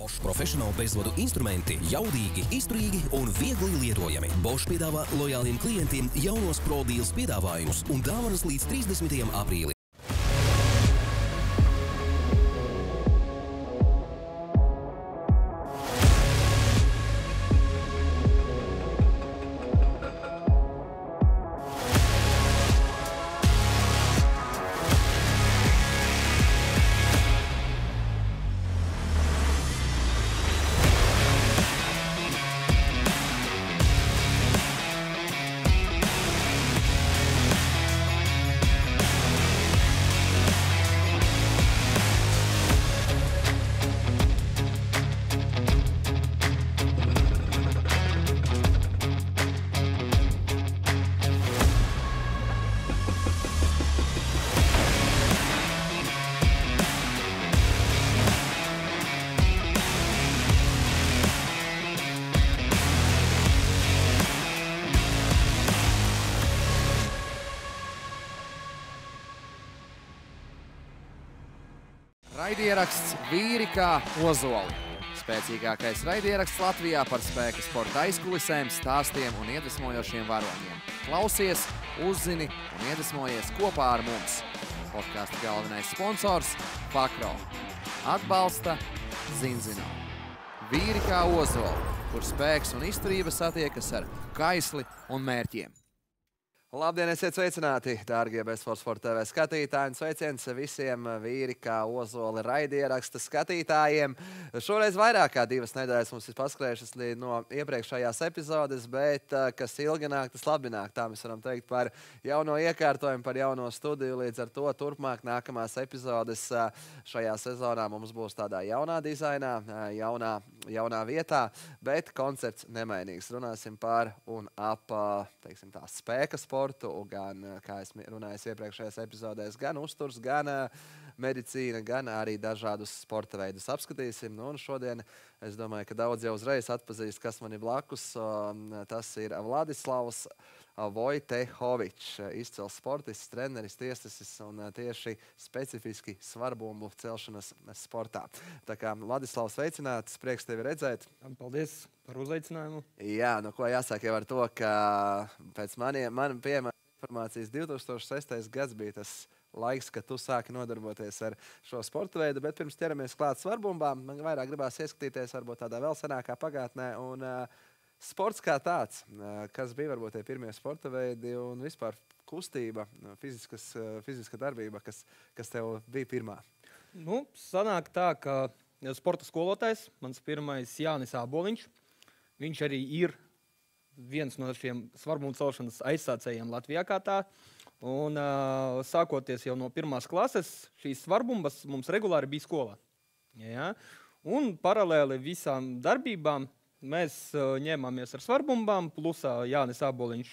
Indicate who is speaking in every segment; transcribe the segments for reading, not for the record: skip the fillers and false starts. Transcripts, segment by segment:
Speaker 1: Bosch profesionāli bezvadu instrumenti jaudīgi, izturīgi un viegli lietojami. Bosch piedāvā lojāliem klientiem jaunos Pro Deals piedāvājumus un dāvanas līdz 30. aprīlim.
Speaker 2: Raidieraksts Vīri kā ozoli. Spēcīgākais raidieraksts Latvijā par spēka sporta aizkulisēm, stāstiem un iedvesmojošiem varoņiem. Klausies, uzzini un iedvesmojies kopā ar mums. Podkāsta galvenais sponsors – Fakro. Atbalsta Zinzino. Vīri kā ozoli, kur spēks un izturība satiekas ar kaisli un mērķiem. Labdien, esiet sveicināti, dārgie Bezsports Sporta TV skatītāji, un sveiciens visiem Vīri kā ozoli raidieraksta skatītājiem. Šoreiz vairāk kā 2 nedēļas mums ir paskrējušas no iepriekšējās epizodes, bet kas ilgi nāk, tas labi nāk. Tā mēs varam teikt par jauno iekārtojumu, par jauno studiju. Līdz ar to turpmāk nākamās epizodes šajā sezonā mums būs tādā jaunā dizainā, jaunā vietā, bet koncepts nemainīgs. Runāsim par un ap, teiksim tā, spēka sportu. Gan, kā es runāju iepriekšējās epizodēs, gan uzturs, gan medicīna, gan arī dažādus sporta veidus apskatīsim. Un šodien es domāju, ka daudz jau uzreiz atpazīst, kas man ir blakus. Tas ir Vladislavs Vojtehovičs, izcils sportists, treneris, tiesesis un tieši specifiski svarbumbu celšanas sportā. Tā kā Vladislavs, sveicināts, prieks tevi redzēt.
Speaker 3: Paldies par uzaicinājumu.
Speaker 2: Jā, nu ko jāsaka jau ar to, ka pēc man pieejamās informācijas 2006. gads bija tas laiks, kad tu sāki nodarboties ar šo sporta veidu, bet pirms ķeramies klāt svarbumbām, man vairāk gribās ieskatīties varbūt tādā vēl senākā pagātnē un sports kā tāds, kas bija varbūt tie pirmie sporta veidi un vispār kustība, fiziska darbība, kas tev bija pirmā?
Speaker 3: Nu, sanāk tā, ka sporta skolotājs, mans pirmais Jānis Āboliņš, viņš arī ir viens no šiem svarbumu celšanas aizsācējiem Latvijā kā tā. Un sākoties jau no 1. klases, šīs svarbumbas mums regulāri bija skolā. Ja? Un paralēli visām darbībām mēs ņēmāmies ar svarbumbām, plusā Jānis Āboliņš,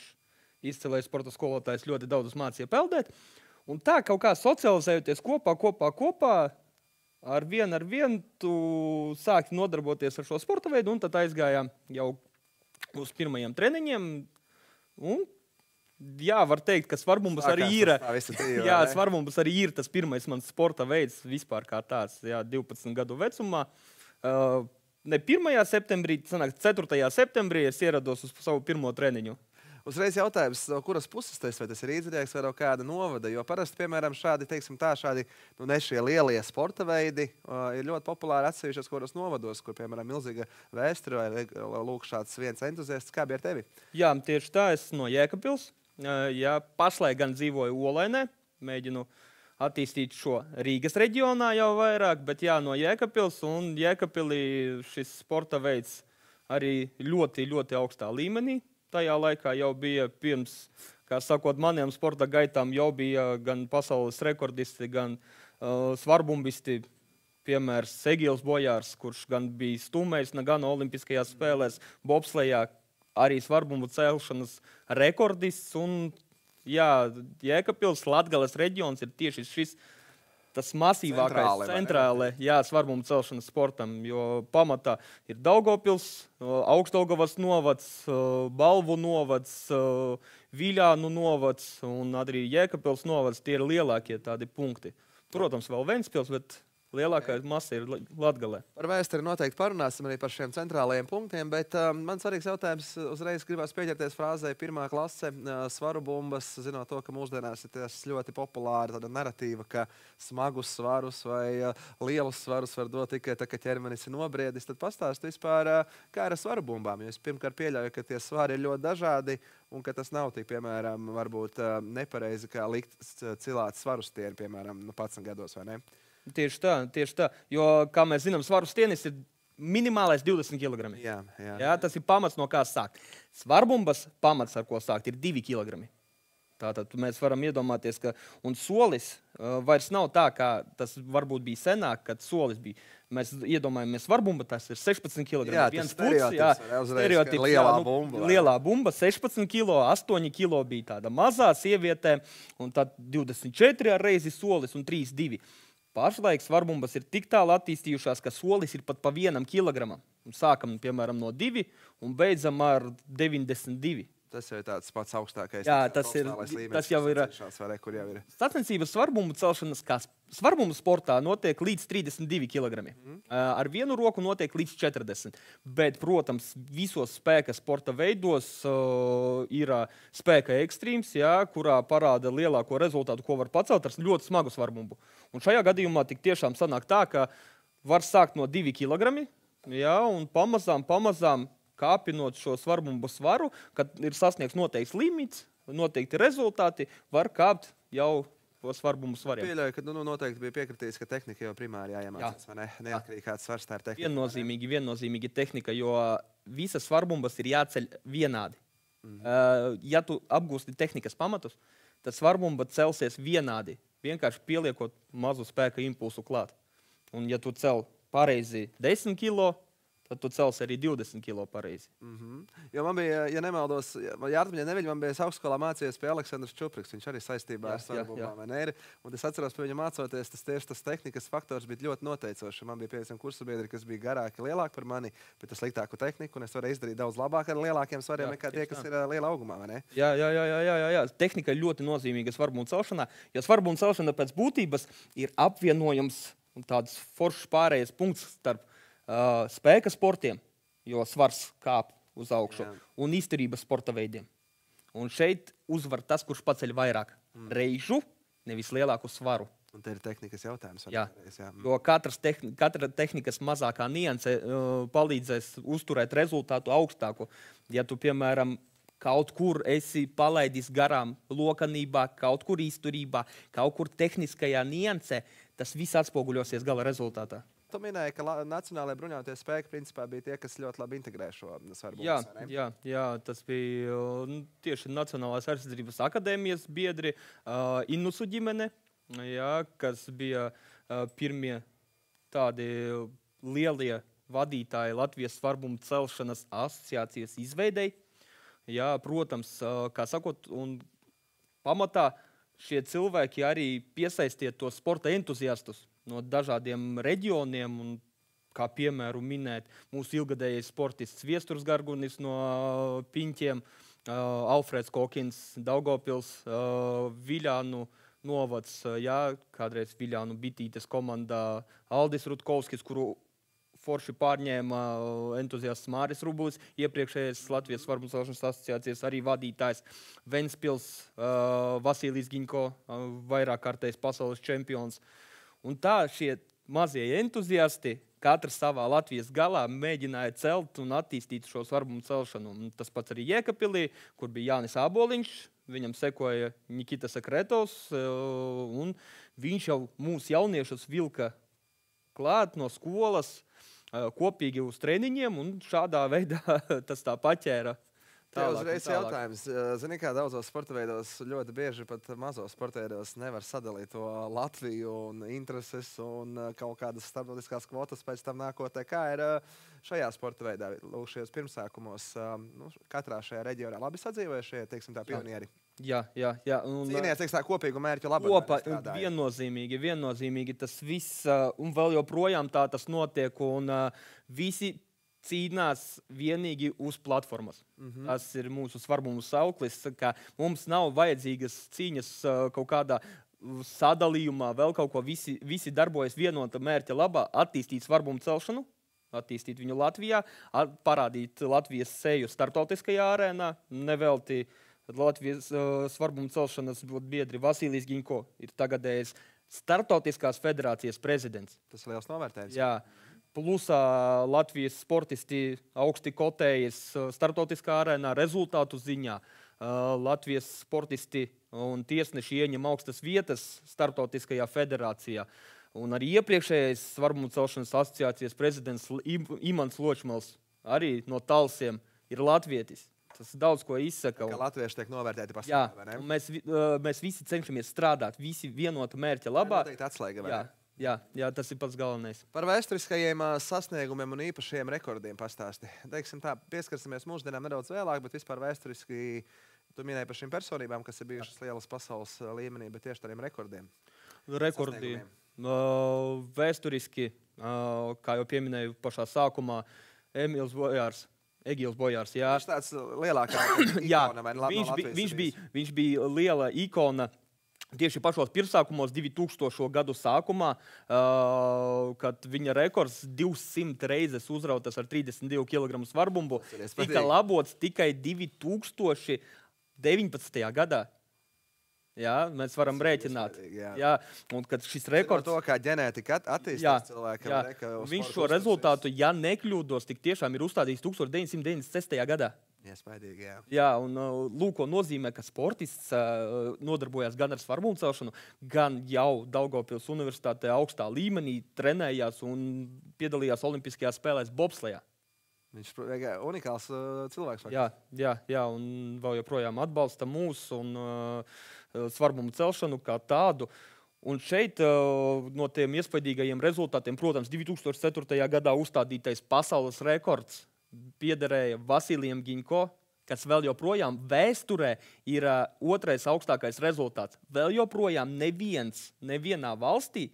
Speaker 3: izcilais sporta skolotājs, ļoti daudz mācīja peldēt. Un tā kaut kā socializējoties kopā, ar vienu tu sāki nodarboties ar šo sporta veidu, un tad aizgājām jau uz pirmajiem treniņiem. Un, jā, var teikt, ka svarbumbas arī ir. Jā, svarbumbas arī ir tas pirmais mans sporta veids vispār kā tāds, jā, 12 gadu vecumā. Ne 1. septembrī, sanāk 4. septembrī es ierados uz savu pirmo treniņu.
Speaker 2: Uzreiz jautājums, no kuras puses tas, vai tas ir Rīdzinieks vai kāda novada, jo parasti, piemēram, šādi, nu ne šie lielie sporta veidi, ir ļoti populāri atsevišķos kuros novados, kur, piemēram, milzīga vēsture vai lūk šāds viens entuziasts. Kā bija ar tevi?
Speaker 3: Jā, tieši tā, es no Jēkabpils. Jā, pašlaik gan dzīvoju Olainē, mēģinu attīstīt šo Rīgas reģionā jau vairāk, bet jā, no Jēkabpils, un Jēkabpilī šis sporta veids arī ļoti, ļoti augstā līmenī. Tajā laikā jau bija pirms, kā sakot, maniem sporta gaitām jau bija gan pasaules rekordisti, gan svarbumbisti, piemērs Egils Bojārs, kurš gan bija stūmējs, gan olimpiskajās spēlēs, bobslejā, arī svarbumbu celšanas rekordists. Un, jā, Jēkabpils, Latgales reģions ir tieši šis tas masīvākais centrālē, jā, svarbumu celšanas sportam, jo pamatā ir Daugavpils, Augstdaugavas novads, Balvu novads, Viļānu novads un arī Jēkabpils novads. Tie ir lielākie tādi punkti. Protams, vēl Ventspils, bet lielākā masa ir Latgalē.
Speaker 4: Par vēsturi noteikti parunāsim arī par šiem centrālajiem punktiem, bet man svarīgs jautājums uzreiz gribās pieķerties frāzē pirmā klase svaru bumbas, zinot to, ka mūsdienās ir tas ļoti populāra tāda narratīva, ka smagus svarus vai lielus svarus var dot tikai tā, ka ķermenis ir nobriedis. Tad pastāst vispār, kā ir ar svaru bumbām, jo es pirmkārt pieļauju, ka tie svari ir ļoti dažādi un ka tas nav tik, piemēram, varbūt nepareizi, kā likt cilāt svaru stieni, piemēram, 11 gados, vai ne?
Speaker 3: Tieši tā, jo, kā mēs zinām, svaru stienis ir minimālais 20 kg. Jā, tas ir pamats, no kā sākt. Svarbumbas pamats, ar ko sākt, ir 2 kg. Tātad mēs varam iedomāties, ka un solis vairs nav tā, kā tas varbūt bija senāk, kad solis bija. Mēs iedomājamies svarbumba, tas ir 16 kg.
Speaker 4: Jā, tas stereotips, lielā bumba.
Speaker 3: Lielā bumba, 16 kg, 8 kg bija tāda mazā sievietē, un tad 24 ar reizi solis un 3,2. Pašlaik svarbumbas ir tik tālu attīstījušās, ka solis ir pat pa 1 kilogramam. Sākam, piemēram, no 2 un beidzam ar 92.
Speaker 4: Tas jau ir tāds pats augstākais.
Speaker 3: Jā, tas jau ir. Sacensības svarbumbu celšanas, kā svarbumbu sportā, notiek līdz 32 kg. Ar vienu roku notiek līdz 40. Bet, protams, visos spēka sporta veidos ir spēka ekstrīms, kurā parāda lielāko rezultātu, ko var pacelt ar ļoti smagu svarbumbu. Un šajā gadījumā tik tiešām sanāk tā, ka var sākt no 2 kg, un pamazām kāpinot šo svarbumbu svaru, kad ir sasniegts noteikts limits, noteikti rezultāti, var kāpt jau to svarbumbu svariem.
Speaker 4: Pieļauju, ka noteikti bija piekritījis, ka tehnika jau primāri jāiemācās, vai ne? Neatkarīgi kāds svars tā ir tehnika.
Speaker 3: Viennozīmīgi tehnika, jo visas svarbumbas ir jāceļ vienādi. Ja tu apgūsti tehnikas pamatus, tad svarbumba celsies vienādi, vienkārši pieliekot mazu spēka impulsu klāt. Un ja tu cel pareizi 10 kg, tad tu celsi arī 20 kg pareizi.
Speaker 4: Jo man bija, ja nemaldos, Jārtmiņa Neviļa, man bija augstskolā mācījies pie Aleksandrs Čupriks. Viņš arī saistībā ar svarbumbām, vai ne? Un es atceros pie viņa mācoties, tas tehnikas faktors bija ļoti noteicošs. Man bija 50 kursabiedri, kas bija garāki, lielāki par mani, bet tas sliktāku tehniku, un es varēju izdarīt daudz labāk ar lielākiem svariem nekā tie, kas ir liela augumā, vai ne?
Speaker 3: Jā. Tehnika ir ļoti nozīmīga svarbumbu celšanā, jo svarbumbu celšana pēc būtības ir apvienojums un tāds foršs pārējais punkts starp spēka sportiem, jo svars kāp uz augšu, un izturības sporta veidiem. Un šeit uzvar tas, kurš paceļ vairāk reižu, nevis lielāku svaru.
Speaker 4: Un te ir tehnikas jautājums.
Speaker 3: Jā, jo katra tehnikas mazākā nianse palīdzēs uzturēt rezultātu augstāku. Ja tu, piemēram, kaut kur esi palaidis garām lokanībā, kaut kur izturībā, kaut kur tehniskajā niansē, tas viss atspoguļosies gala rezultātā.
Speaker 4: Tu minēji, ka nacionālajie bruņotie spēki principā bija tie, kas ļoti labi integrē šo svarbu.
Speaker 3: Jā, tas bija tieši Nacionālās aizsardzības akadēmijas biedri, Innusu ģimene, kas bija pirmie tādi lielie vadītāji Latvijas svarbumbu celšanas asociācijas izveidei. Jā, protams, kā sakot, un pamatā šie cilvēki arī piesaistīja tos sporta entuziastus no dažādiem reģioniem, un kā piemēru minēt mūsu ilgadējais sportists Viesturs Gargunis no Piņķiem, Alfrēds Kokins, Daugavpils, Viļānu novads, kādreiz Viļānu bitītes komandā, Aldis Rutkovskis, kuru forši pārņēma entuziasts Māris Rubulis, iepriekšējais Latvijas svarbumbu celšanas asociācijas arī vadītājs, Ventspils, Vasilijs Giņko, vairāk kārtējs pasaules čempions. Un tā šie mazie entuziasti, katrs savā Latvijas galā mēģināja celt un attīstīt šo svarbumbu celšanu. Un tas pats arī Jēkabpilī, kur bija Jānis Āboliņš, viņam sekoja Nikita Sekretovs, un viņš jau mūsu jauniešus vilka klāt no skolas kopīgi uz treniņiem, un šādā veidā tas tā paķēra.
Speaker 4: Tā uzreiz jautājums. Zini, kā daudzos sporta veidos ļoti bieži pat mazos sporta veidos nevar sadalīt to Latviju un intereses un kaut kādas starptautiskās kvotas pēc tam nākotnē. Kā ir šajā sporta veidā? Lūk, šajos pirmsākumos katrā šajā reģionā labi sadzīvojušie, teiksim tā, pionieri?
Speaker 3: Jā.
Speaker 4: Cīnījies, teiksim tā, kopīgu mērķu labāk.
Speaker 3: Kopā, viennozīmīgi tas viss, un vēl joprojām tā tas notiek, un visi cīnās vienīgi uz platformas. Tas ir mūsu svarbums sauklis, ka mums nav vajadzīgas cīņas kaut kādā sadalījumā, vēl kaut ko, visi darbojas vienota mērķa labā, attīstīt svarbumu celšanu, attīstīt viņu Latvijā, parādīt Latvijas seju starptautiskajā arēnā, nevelti Latvijas svarbumu celšanas biedri Vasilijs Giņko ir tagadējis Startautiskās federācijas prezidents.
Speaker 4: Tas ir liels novērtējums.
Speaker 3: Jā. Plusā Latvijas sportisti augsti kotējas startautiskā arēnā rezultātu ziņā. Latvijas sportisti un tiesneši ieņem augstas vietas startautiskajā federācijā. Un arī iepriekšējais svarbumu celšanas asociācijas prezidents Imants Ločmals arī no Talsiem ir latvietis. Tas daudz ko izsaka.
Speaker 4: Kā latvieši tiek novērtēti pasaulē, vai ne?
Speaker 3: Mēs visi cenšamies strādāt, visi vienota mērķa labā.
Speaker 4: Tā ir atslēga, vai ne?
Speaker 3: Jā, tas ir pats galvenais.
Speaker 4: Par vēsturiskajiem sasniegumiem un īpašiem rekordiem pastāsti. Teiksim tā, pieskarsimies mūsdienām nedaudz vēlāk, bet vispār vēsturiski tu minēji par šīm personībām, kas ir bijušas lielas pasaules līmenī, bet tieši tādiem rekordiem.
Speaker 3: Rekordi. Vēsturiski, kā jau pieminēju pašā sākumā, Egils Bojārs. Jā.
Speaker 4: Viņš tāds lielākā ikona, vai no Latvijas?
Speaker 3: Viņš bija liela ikona tieši pašos pirmsākumos 2000. Gadu sākumā, kad viņa rekords 200 reizes uzrautas ar 32 kg svarbumbu, tika labots tikai 2019. Gadā. Jā, mēs varam rēķināt. Jā, un kad šis rekords...
Speaker 4: To, kā ģenētika attīstās cilvēkam.
Speaker 3: Viņš šo rezultātu, ja nekļūdos, tik tiešām ir uzstādījis 1996. gadā.
Speaker 4: Iespaidīgi, jā.
Speaker 3: Jā, un lūk, ko nozīmē, ka sportists nodarbojās gan ar svarbumu celšanu, gan jau Daugavpils universitātē augstā līmenī trenējās un piedalījās Olimpiskajās spēlēs bobslejā.
Speaker 4: Viņš ir unikāls cilvēks.
Speaker 3: Jā, un vēl joprojām atbalsta mūs un svarbumu celšanu kā tādu. Un šeit no tiem iespaidīgajiem rezultātiem, protams, 2004. gadā uzstādītais pasaules rekords piederēja Vasilijam Giņko, kas vēl joprojām vēsturē ir otrais augstākais rezultāts. Vēl joprojām nevienā valstī,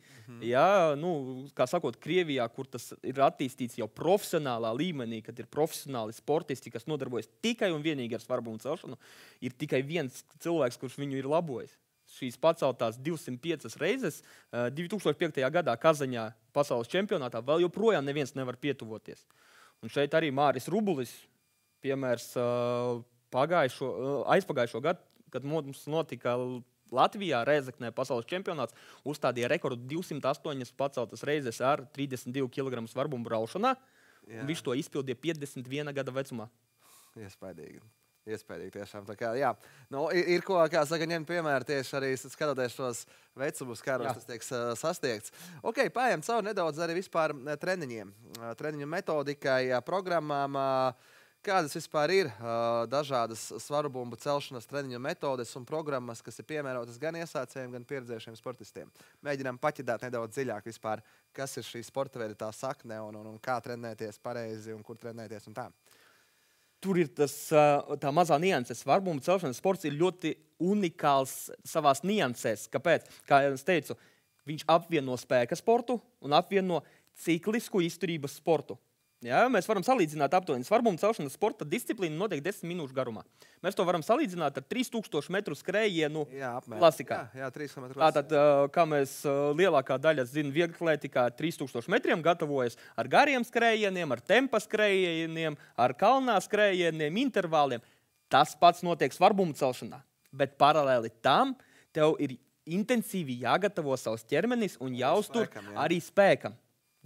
Speaker 3: kā sakot, Krievijā, kur tas ir attīstīts jau profesionālā līmenī, kad ir profesionāli sportisti, kas nodarbojas tikai un vienīgi ar svarbumu celšanu, ir tikai viens cilvēks, kurš viņu ir labojis. Šīs paceltās 205 reizes 2005. gadā Kazaņā pasaules čempionātā vēl joprojām neviens nevar pietuvoties. Un šeit arī Māris Rubulis, piemērs aizpagājušo gadu, kad mums notika Latvijā Rēzeknē pasaules čempionāts, uzstādīja rekordu 208 paceltas reizes ar 32 kg svarbumu braušanā. Viņš to izpildīja 51 gada vecumā.
Speaker 4: Iespaidīgi. Iespējīgi tiešām. Tā kā, jā. Nu, ir ko, kā saka, ņemt piemēru tieši arī skatoties šos vecumus, kādos tas tiek sasniegts. Ok, paējam cauri nedaudz arī vispār treniņiem. Treniņu metodikai, programmām. Kādas vispār ir dažādas svarbumbu celšanas treniņu metodes un programmas, kas ir piemērotas gan iesācējiem, gan pieredzējušiem sportistiem? Mēģinām paķidāt nedaudz dziļāk vispār, kas ir šī sporta veida tā sakne un kā trenēties pareizi un kur trenēties un tā.
Speaker 3: Tur ir tā mazā nianse. Svarbumu celšanas sports ir ļoti unikāls savās niansēs. Kāpēc? Kā es teicu, viņš apvieno spēka sportu un apvieno ciklisku izturības sportu. Ja, mēs varam salīdzināt aptuveni svarbumu celšanas sporta disciplīnu notiek 10 minūšu garumā. Mēs to varam salīdzināt ar 3000 metru skrējienu klasikā.
Speaker 4: Jā, 3000 metru
Speaker 3: klasikā. Tātad, kā mēs lielākā daļa zina, vieglatlētikā 3000 metriem gatavojas ar gariem skrējieniem, ar tempa skrējieniem, ar kalnā skrējieniem, intervāliem. Tas pats notiek svarbumu celšanā. Bet paralēli tam tev ir intensīvi jāgatavo savs ķermenis un jāuztur arī spēkam.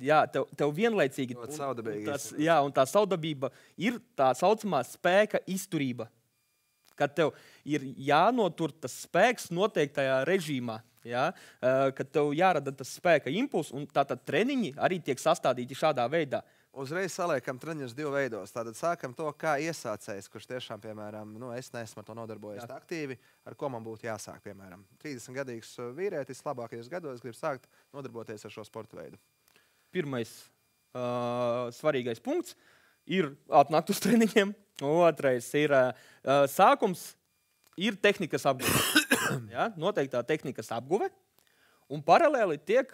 Speaker 3: Jā, tev vienlaicīgi. Un tā saudabība ir tā saucamā spēka izturība. Kad tev ir jānotur tas spēks noteiktajā režīmā. Ja? Kad tev jārada tas spēka impuls, un tātad treniņi arī tiek sastādīti šādā veidā.
Speaker 4: Uzreiz saliekam treniņus divu veidos. Tātad sākam to, kā iesācējs, kurš tiešām, piemēram, es neesmu ar to nodarbojies aktīvi, ar ko man būtu jāsāk, piemēram. 30-gadīgs vīrietis labākajos gados grib sākt nodarboties ar šo sporta veidu.
Speaker 3: Pirmais svarīgais punkts ir atnākt uz treniņiem. Otrais ir sākums, ir tehnikas apguve. Ja? Noteiktā tehnikas apguve. Un paralēli tiek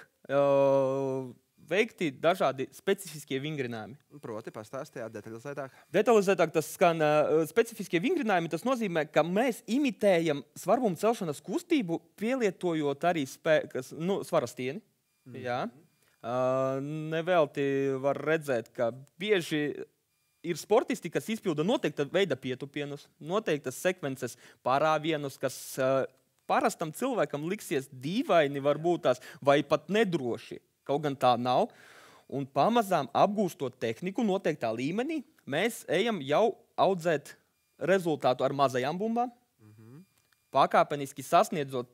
Speaker 3: veikti dažādi specifiskie vingrinājumi.
Speaker 4: Proti, pastāstījāt detalizētāk.
Speaker 3: Detalizētāk tas skan specifiskie vingrinājumi. Tas nozīmē, ka mēs imitējam svarbumu celšanas kustību, pielietojot arī svarastieni. Jā. Nevelti var redzēt, ka bieži ir sportisti, kas izpilda noteikta veida pietupienus, noteiktas sekvences parāvienus, kas parastam cilvēkam liksies dīvaini varbūt tās, vai pat nedroši. Kaut gan tā nav. Un pamazām apgūstot tehniku noteiktā līmenī, mēs ejam jau audzēt rezultātu ar mazajām bumbām, pakāpeniski sasniedzot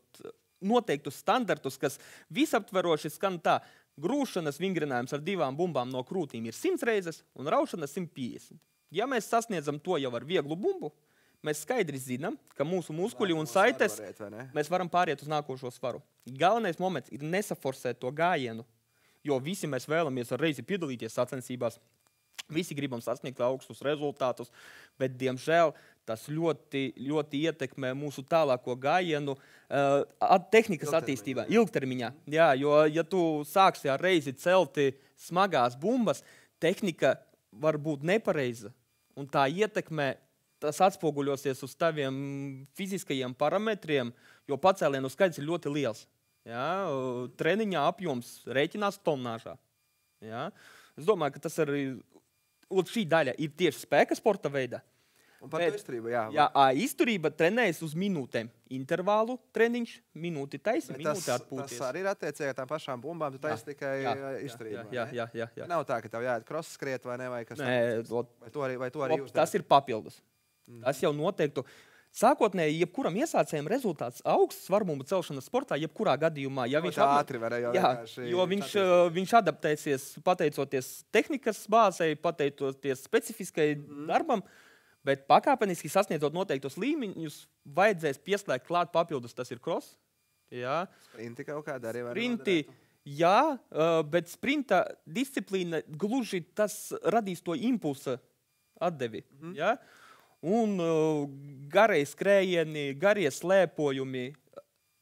Speaker 3: noteiktus standartus, kas visaptveroši skan tā. Grūšanas vingrinājums ar 2 bumbām no krūtīm ir 100 reizes un raušanas 150. Ja mēs sasniedzam to jau ar vieglu bumbu, mēs skaidri zinām, ka mūsu muskuļi un saites mēs varam pāriet uz nākošo svaru. Galvenais moments ir nesaforsēt to gājienu, jo visi mēs vēlamies ar reizi piedalīties sacensībās. Visi gribam sasniegt augstus rezultātus, bet, diemžēl, tas ļoti, ļoti ietekmē mūsu tālāko gājienu tehnikas attīstībā, ilgtermiņā. Jā, jo, ja tu sāksi ar reizi celti smagās bumbas, tehnika var būt nepareiza, un tā ietekmē, tas atspoguļosies uz taviem fiziskajiem parametriem, jo pacēlienu skaits ir ļoti liels. Jā, treniņā apjoms rēķinās tonnāžā. Jā. Es domāju, ka tas arī šī daļa ir tieši spēka sporta veidā.
Speaker 4: Un par to izturību, jā.
Speaker 3: Jā, izturība trenējas uz minūtēm. Intervālu treniņš, minūti taisi, minūti atpūties.
Speaker 4: Tas arī ir attiecīgi tām pašām bumbām, tu taisi tikai izturību.
Speaker 3: Jā.
Speaker 4: Nav tā, ka tev jāiet cross skriet vai ne, vai kas vai to arī uzdara.
Speaker 3: Tas ir papildus. Tas jau noteiktu. Sākotnēji, jebkuram iesācējam rezultāts augsts svarbumu celšanas sportā, jebkurā gadījumā. Ja viņš jo viņš adaptēsies pateicoties tehnikas bāzei, pateicoties specifiskai darbam, bet pakāpeniski sasniedzot noteiktos līmeņus, vajadzēs pieslēgt klāt papildus. Tas ir cross. Jā.
Speaker 4: Sprinti kaut kādā arī var
Speaker 3: Sprinti, jā, bet sprinta disciplīna gluži tas radīs to impulsa atdevi. Jā. Un garie skrējieni, garie slēpojumi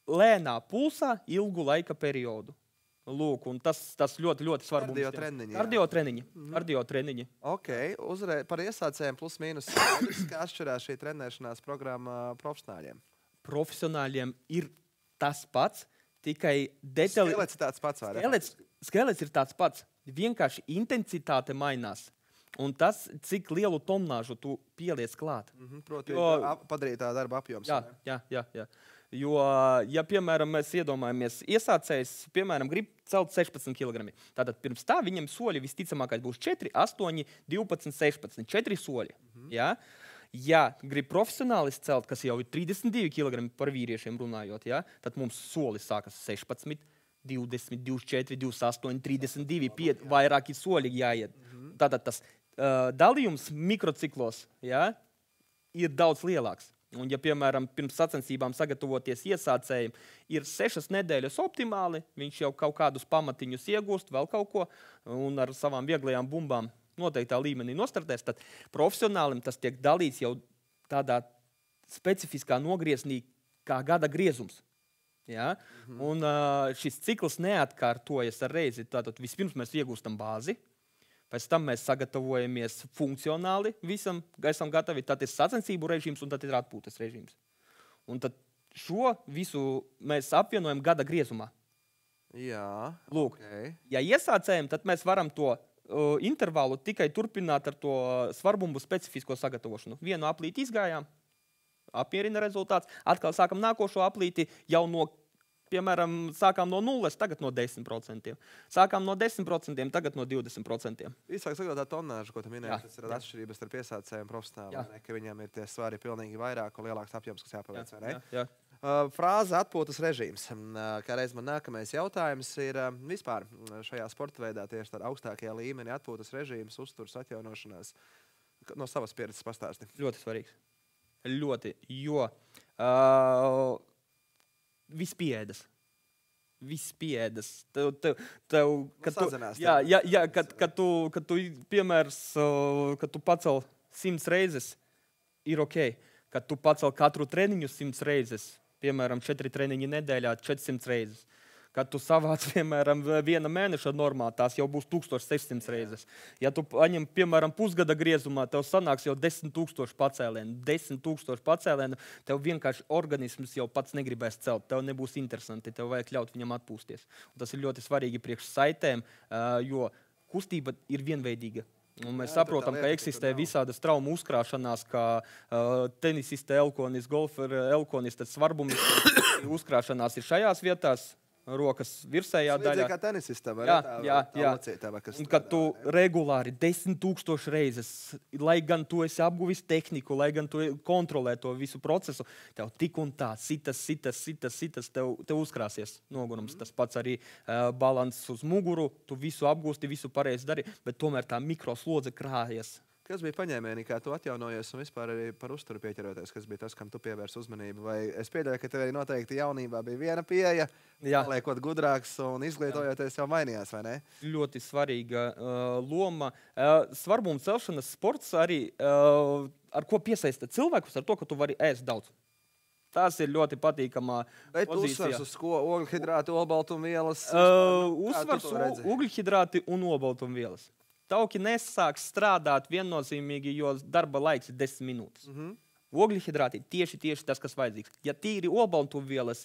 Speaker 3: lēnā pulsā ilgu laika periodu. Lūk, un tas ļoti, ļoti svarbums. Kardiotreniņi.
Speaker 4: Ok, par iesācējiem plus mīnus. Kā atšķirās šī trenēšanās programma profesionāļiem?
Speaker 3: Profesionāļiem ir tas pats, tikai detaļi...
Speaker 4: Skelets ir tāds pats, vai ne?
Speaker 3: Skelets ir tāds pats. Vienkārši intensitāte mainās. Un tas, cik lielu tonnāžu tu pieliec klāt.
Speaker 4: Proti, padarītā darba apjoms.
Speaker 3: Jā. Jo, ja, piemēram, mēs iedomājamies iesācējs, piemēram, grib celt 16 kg. Tātad pirms tā viņam soļi visticamākais būs 4, 8, 12, 16. 4 soļi. Jā. Ja grib profesionālis celt, kas jau ir 32 kg par vīriešiem runājot, jā, tad mums solis sākas 16, 20, 24, 28, 32, 5, vairāki soļi jāiet. Tātad tas dalījums mikrociklos, jā, ir daudz lielāks. Un, ja, piemēram, pirms sacensībām sagatavoties iesācējiem ir 6 nedēļas optimāli, viņš jau kaut kādus pamatiņus iegūst, vēl kaut ko, un ar savām vieglajām bumbām noteiktā līmenī nostartēs, tad profesionālim tas tiek dalīts jau tādā specifiskā nogrieznī kā gada griezums. Ja? Un šis cikls neatkārtojas ar reizi. Tātad vispirms mēs iegūstam bāzi, pēc tam mēs sagatavojamies funkcionāli visam, esam gatavi, tad ir sacensību režīms un tad ir atpūtas režīms. Un tad šo visu mēs apvienojam gada griezumā.
Speaker 4: Jā,
Speaker 3: lūk,
Speaker 4: okay.
Speaker 3: Ja iesācējam, tad mēs varam to intervālu tikai turpināt ar to svarbumbu specifisko sagatavošanu. Vienu aplīti izgājām, apmierina rezultāts, atkal sākam nākošo aplīti jau no, piemēram, sākām no 0, tagad no 10%. Sākām no 10%, tagad no 20%.
Speaker 4: Īsāk sakot, tā tonnāža, ko tu minēji, tas ir atšķirības starp iesācējiem un profesionāliem, ka viņiem ir tie svari pilnīgi vairāk un lielāks apjoms, kas jāpaveic, vai ne?
Speaker 3: Jā.
Speaker 4: Frāze atpūtas režīms. Kā reiz man nākamais jautājums ir vispār šajā sporta veidā tieši tādā augstākajā līmenī atpūtas režīms, uzturs, atjaunošanās. No savas pieredzes pastāsti.
Speaker 3: Ļoti svarīgs. Ļoti, jo viss pieēdas. Kad tu piemērs, kad tu pacel 100 reizes, ir ok. Kad tu pacel katru treniņu 100 reizes, piemēram, 4 treniņi nedēļā, 400 reizes. Kad tu savāc, piemēram, viena mēneša normā, tās jau būs 1600 reizes. Ja tu paņem, piemēram, pusgada griezumā, tev sanāks jau 10 000 pacēlienu. 10 000 pacēlienu, tev vienkārši organisms jau pats negribēs celt. Tev nebūs interesanti, tev vajag ļaut viņam atpūsties. Un tas ir ļoti svarīgi priekš saitēm, jo kustība ir vienveidīga. Un mēs saprotam, ka eksistē visādas traumu uzkrāšanās, kā tenisiste elkonis, golfera elkonis, tad svarbumi uzkrāšanās ir šajās vietās. Rokas virsējā daļā.
Speaker 4: Kā tenisistam,
Speaker 3: jā. Un kad tu regulāri 10 000 reizes, lai gan tu esi apguvis tehniku, lai gan tu kontrolē to visu procesu, tev tik un tā sitas, tev uzkrāsies nogurums. Tas pats arī balans uz muguru, tu visu apgūsti, visu pareizi dari, bet tomēr tā mikroslodze krājas.
Speaker 4: Kas bija paņēmieni, kā tu atjaunojies un vispār arī par uzturu pieķeroties? Kas bija tas, kam tu pievērs uzmanību? Vai es pieļauju, ka tev arī noteikti jaunībā bija viena pieeja, liekot gudrāks un izglītojoties jau mainījās, vai ne?
Speaker 3: Ļoti svarīga loma. Svarbuma celšanas sports arī, ar ko piesaista cilvēkus, ar to, ka tu vari ēst daudz. Tas ir ļoti patīkamā pozīcija.
Speaker 4: Bet uzsvars uz ko? Ogļhidrāti, olbaltumvielas?
Speaker 3: Uzsvars ogļhidrāti un olbaltumvielas. Tauki nesāks strādāt viennozīmīgi, jo darba laiks ir 10 minūtes. Ogļhidrāti tieši tas, kas vajadzīgs. Ja tīri olbaltumvielas,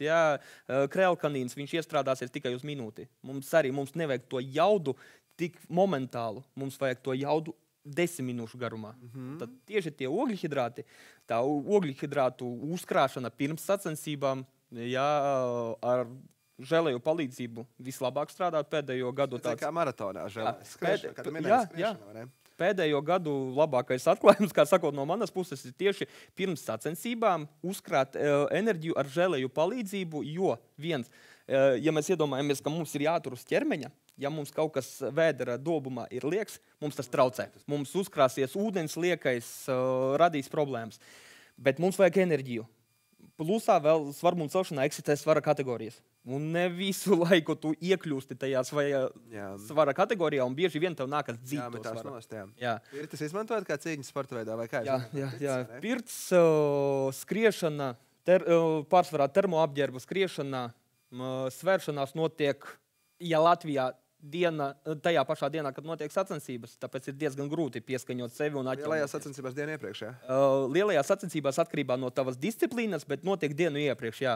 Speaker 3: krēlkanīns, viņš iestrādāsies tikai uz minūti. Mums nevajag to jaudu tik momentālu. Mums vajag to jaudu 10 minūšu garumā. Tad tieši tie ogļhidrāti, tā ogļhidrātu uzkrāšana pirms sacensībām, ar želeju palīdzību vislabāk strādāt pēdējo gadu.
Speaker 4: Tā kā maratonā
Speaker 3: Pēdējo gadu labākais atklājums, kā sakot no manas puses, ir tieši pirms sacensībām uzkrāt enerģiju ar želeju palīdzību, jo ja mēs iedomājamies, ka mums ir jātur uz ķermeņa, ja mums kaut kas vēdera dobumā ir lieks, mums tas traucē. Mums uzkrāsies ūdens liekais, radīs problēmas. Bet mums vajag enerģiju. Plusā vēl svarbuma celšanā eksistē svara kategorijas. Un ne visu laiku tu iekļūsti tajā svara kategorijā, un bieži vien tev nākas dzīt to svaru.
Speaker 4: Pirtis izmantojat kā cīņas sporta veidā, vai kā?
Speaker 3: Jā. Pirts, skriešana, pārsvarā termoapģērba skriešana, svēršanās notiek, ja Latvijā tajā pašā dienā, kad notiek sacensības, tāpēc ir diezgan grūti pieskaņot sevi un atjaunoties.
Speaker 4: Lielajās sacensībās dienu iepriekš, jā?
Speaker 3: Lielajās sacensībās atkarībā no tavas disciplīnas, bet notiek dienu iepriekš, jā.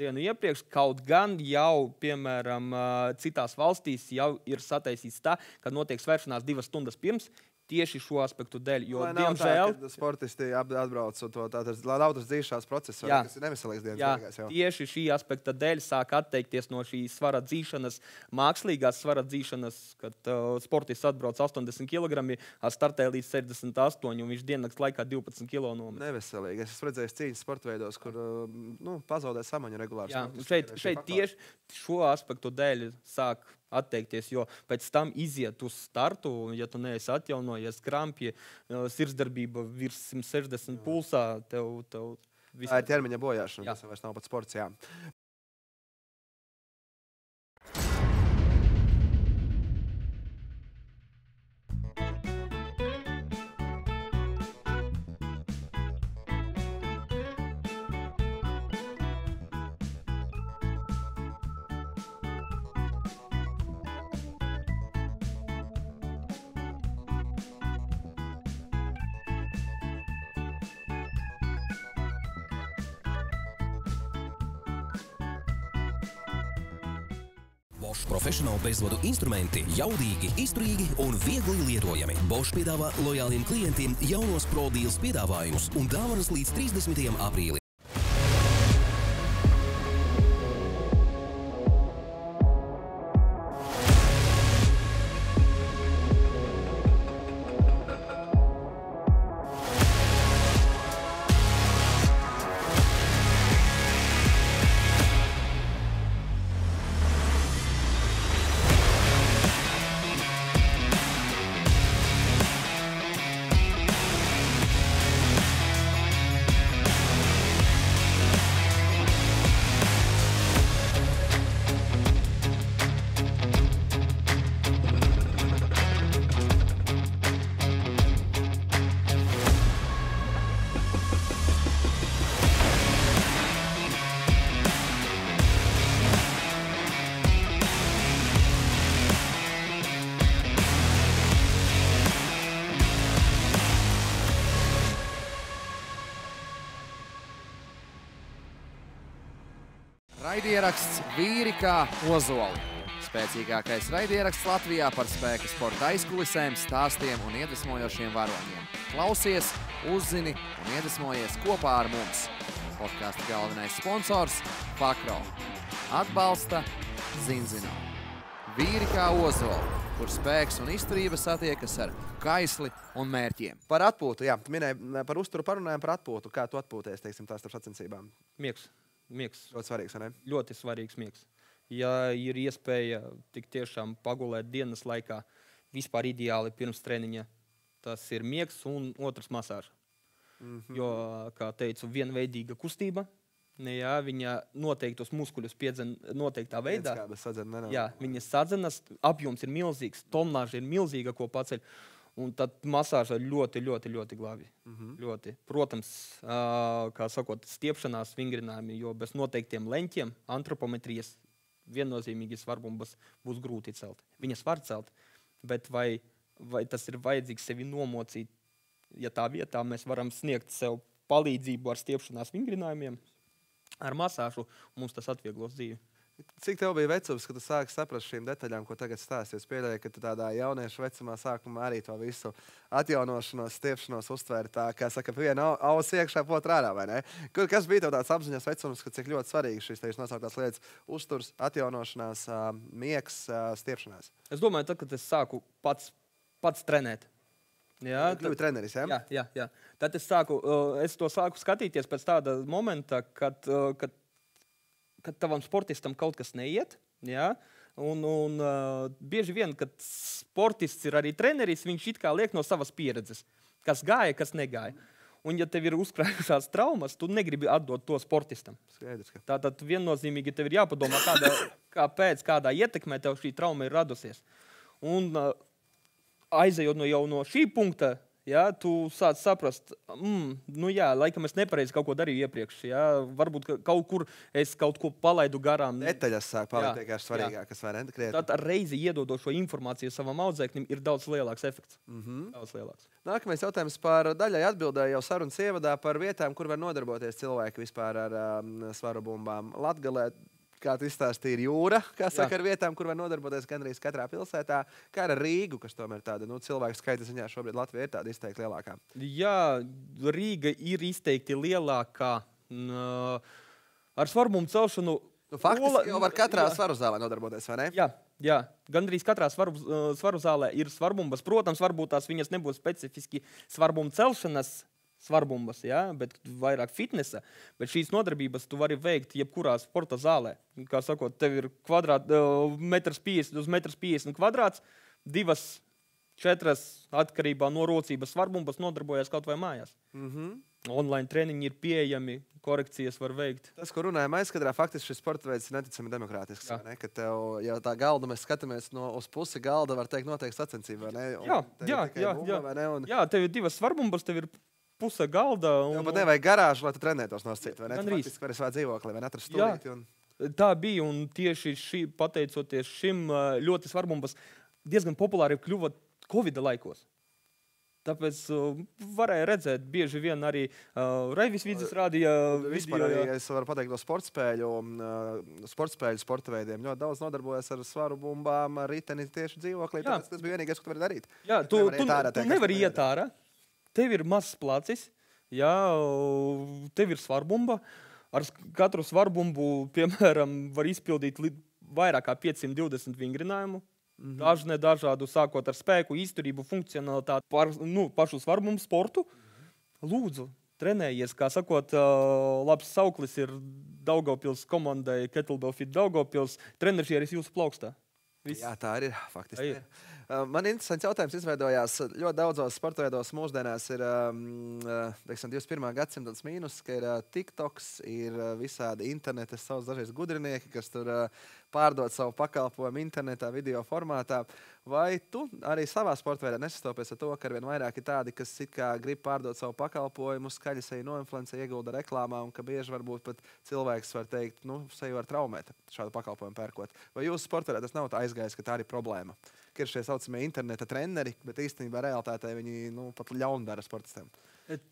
Speaker 3: Dienu iepriekš, kaut gan jau, piemēram, citās valstīs jau ir sataisīts tā, kad notiek svēršanās 2 stundas pirms, tieši šo aspektu dēļ, jo, diemžēl...
Speaker 4: Tā, sportisti atbrauc un to daudz dzīšās procesu, kas ir neveselīgs dienas beigās jau.
Speaker 3: Tieši šī aspekta dēļ sāk atteikties no šīs svara dzīšanas, mākslīgās svara dzīšanas, kad sportists atbrauc 80 kg, startē līdz 68, un viņš diennakts laikā 12 kg nomet.
Speaker 4: Neveselīgi. Es esmu redzējis cīņas sporta veidos, kur pazaudē samaņu regulāri.
Speaker 3: Jā, šeit tieši šo aspektu dēļ sāk atteikties, jo pēc tam iziet uz startu, ja tu neesi atjaunojies, krampji, sirdsdarbība virs 160 pulsā, tev viss...
Speaker 4: Tā ir ķermeņa bojāšana, tas vairs nav pat sports, jā.
Speaker 1: Bosch profesionāli bezvadu instrumenti, jaudīgi, izturīgi un viegli lietojami. Bosch piedāvā lojāliem klientiem jaunos Pro Deals piedāvājumus un dāvanas līdz 30. aprīlim.
Speaker 2: Raidieraksts Vīri kā ozoli. Spēcīgākais raidieraksts Latvijā par spēka sporta aizkulisēm, stāstiem un iedvesmojošiem varoņiem. Klausies, uzzini un iedvesmojies kopā ar mums. Podkāsta galvenais sponsors – Fakro. Atbalsta Zinzino. Vīri kā ozoli, kur spēks un izturība satiekas ar kaisli un mērķiem.
Speaker 4: Par atpūtu, jā. Tu minēji par uzturu, parunājam par atpūtu. Kā tu atpūties, teiksim, tās starp sacensībām?
Speaker 3: Miegs.
Speaker 4: Ļoti svarīgs, vai ne?
Speaker 3: Ļoti svarīgs miegs. Ja ir iespēja tik tiešām pagulēt dienas laikā, vispār ideāli pirms treniņa, tas ir miegs un otrs masāža. Jo, kā teicu, vienveidīga kustība, jā, viņa noteiktos muskuļus piedzen noteiktā veidā. Jā, viņas sadzenas, apjoms ir milzīgs, tonāža ir milzīga, ko paceļ. Un tad masāža ļoti glābi. Ļoti. Protams, kā sakot, stiepšanās vingrinājumi, jo bez noteiktiem leņķiem, antropometrijas, viennozīmīgi svarbumbas būs grūti celt. Viņas var celt, bet vai tas ir vajadzīgs sevi nomocīt, ja tā vietā mēs varam sniegt sev palīdzību ar stiepšanās vingrinājumiem, ar masāžu, mums tas atvieglos dzīvi.
Speaker 4: Cik tev bija vecums, kad tu sāki saprast šīm detaļām, ko tagad stāsties? Pieļauju, ka tu tādā jauniešu vecumā sākumā arī to visu atjaunošanos, stiepšanos uztvēri tā, kā saka, viena auss iekšā, otra ārā, vai ne? Kas bija tev tāds apziņas vecums, ka cik ļoti svarīgi šīs tevis nosauktās lietas - uzturs, atjaunošanās, miegs, stiepšanās?
Speaker 3: Es domāju, tad, kad es sāku pats trenēt. Jā,
Speaker 4: kļuvi treneris, jā?
Speaker 3: Jā. Tad es to sāku skatīties pēc tāda momenta, kad tavam sportistam kaut kas neiet, jā, un bieži vien, kad sportists ir arī treneris, viņš it kā liek no savas pieredzes, kas gāja, kas negāja. Un ja tev ir uzkrājušās traumas, tu negribi atdot to sportistam.
Speaker 4: Skaidrs, ka.
Speaker 3: Tātad viennozīmīgi tev ir jāpadomā, kādā ietekmē tev šī trauma ir radusies. Un aizejot no šī punkta, jā, tu sāc saprast, laikam es nepareizi kaut ko darīju iepriekš. Jā, varbūt kaut kur es kaut ko palaidu garām.
Speaker 4: Detaļas sāk palikt vienkārši svarīgākas, vai ne?
Speaker 3: Tad ar reizi iedodot šo informāciju savam audzēknim ir daudz lielāks efekts. Daudz lielāks.
Speaker 4: Nākamais jautājums par daļai atbildēju jau sarunas ievadā par vietām, kur var nodarboties cilvēki vispār ar svaru bumbām. Latgalē, kā tu izstāstīji, ir jūra, kā saka, ar vietām, kur var nodarboties gandrīz katrā pilsētā. Kā ar Rīgu, kas tomēr tāda, cilvēku skaita ziņā šobrīd Latvija ir tāda izteikti lielākā? Jā,
Speaker 3: Rīga ir izteikti lielākā. Ar svarbumbu celšanu...
Speaker 4: Faktiski jau var katrā svaru zālē nodarboties, vai ne?
Speaker 3: Jā. Gandrīz katrā svaru zālē ir svarbumbas. Protams, varbūt tās viņas nebūs specifiski svarbumbu celšanas svarbumbas, jā, bet vairāk fitnesa, bet šīs nodarbības tu vari veikt jebkurā sporta zālē. Kā sakot, tev ir 1,50 uz 1,50 m kvadrāts, 2-4 atkarībā no rocības svarbumbas nodarbojas kaut vai mājās. Online treniņi ir pieejami, korekcijas var veikt. Tas,
Speaker 4: ko runājam aizkadrā, faktiski šis sporta veids ir neticami demokrātisks, vai ne? Ka tev, ja tā galda mēs skatāmies uz pusi galda, var teikt noteikti sacensība, vai ne?
Speaker 3: Jā, tev ir 2 svarbumbas, tev ir puse galda.
Speaker 4: Tev pat nevajag garāžu, lai tu trenētos nosacīt, vai ne? Tu faktiski vari savā dzīvoklī, vai ne? Atrast stūrīti.
Speaker 3: Tā bija, un tieši pateicoties šim ļoti svarbumbas diezgan populāri kļuva Covida laikos. Tāpēc varēja redzēt, bieži vien arī Reivis Vidzes rādīja
Speaker 4: vispār arī es varu pateikt no sporta veidiem. Ļoti daudz nodarbojas ar svaru bumbām, ar riteni tieši dzīvoklī. Tāpēc tas bija vienīgais, ko tu vari darīt.
Speaker 3: Jā, tu nevari iet ārā. Tev ir mazs placis, jā, tev ir svarbumba. Ar katru svarbumbu, piemēram, var izpildīt vairāk kā 520 vingrinājumu. Dažne dažādu, sākot ar spēku, izturību, funkcionalitāti, pašu svarbumbu sportu. Lūdzu, trenējies, kā sakot, labs sauklis ir Daugavpils komandai Kettlebell Fit Daugavpils, treneris jūsu plaukstā.
Speaker 4: Jā, tā arī ir, faktiski. Man interesants jautājums izveidojās. Ļoti daudzos sporta veidos mūsdienās ir 21. gadsimta mīnus, ka ir TikToks, ir visādi interneta, savas dažreiz gudrinieki, kas tur pārdod savu pakalpojumu internetā, video formātā. Vai tu arī savā sporta veidā nesastopies ar to, ka arvien vairāk ir tādi, kas it kā grib pārdot savu pakalpojumu, skaļi seju noinfluencē, iegulda reklāmā, un ka bieži varbūt pat cilvēks var teikt, seju var traumēt šādu pakalpojumu pērkot? Vai jūsu sporta veidā tas nav tā aizgājis, ka tā arī problēma? Ka ir šie saucamie interneta treneri, bet īstenībā realitātē viņi pat ļaunu dara sportistiem.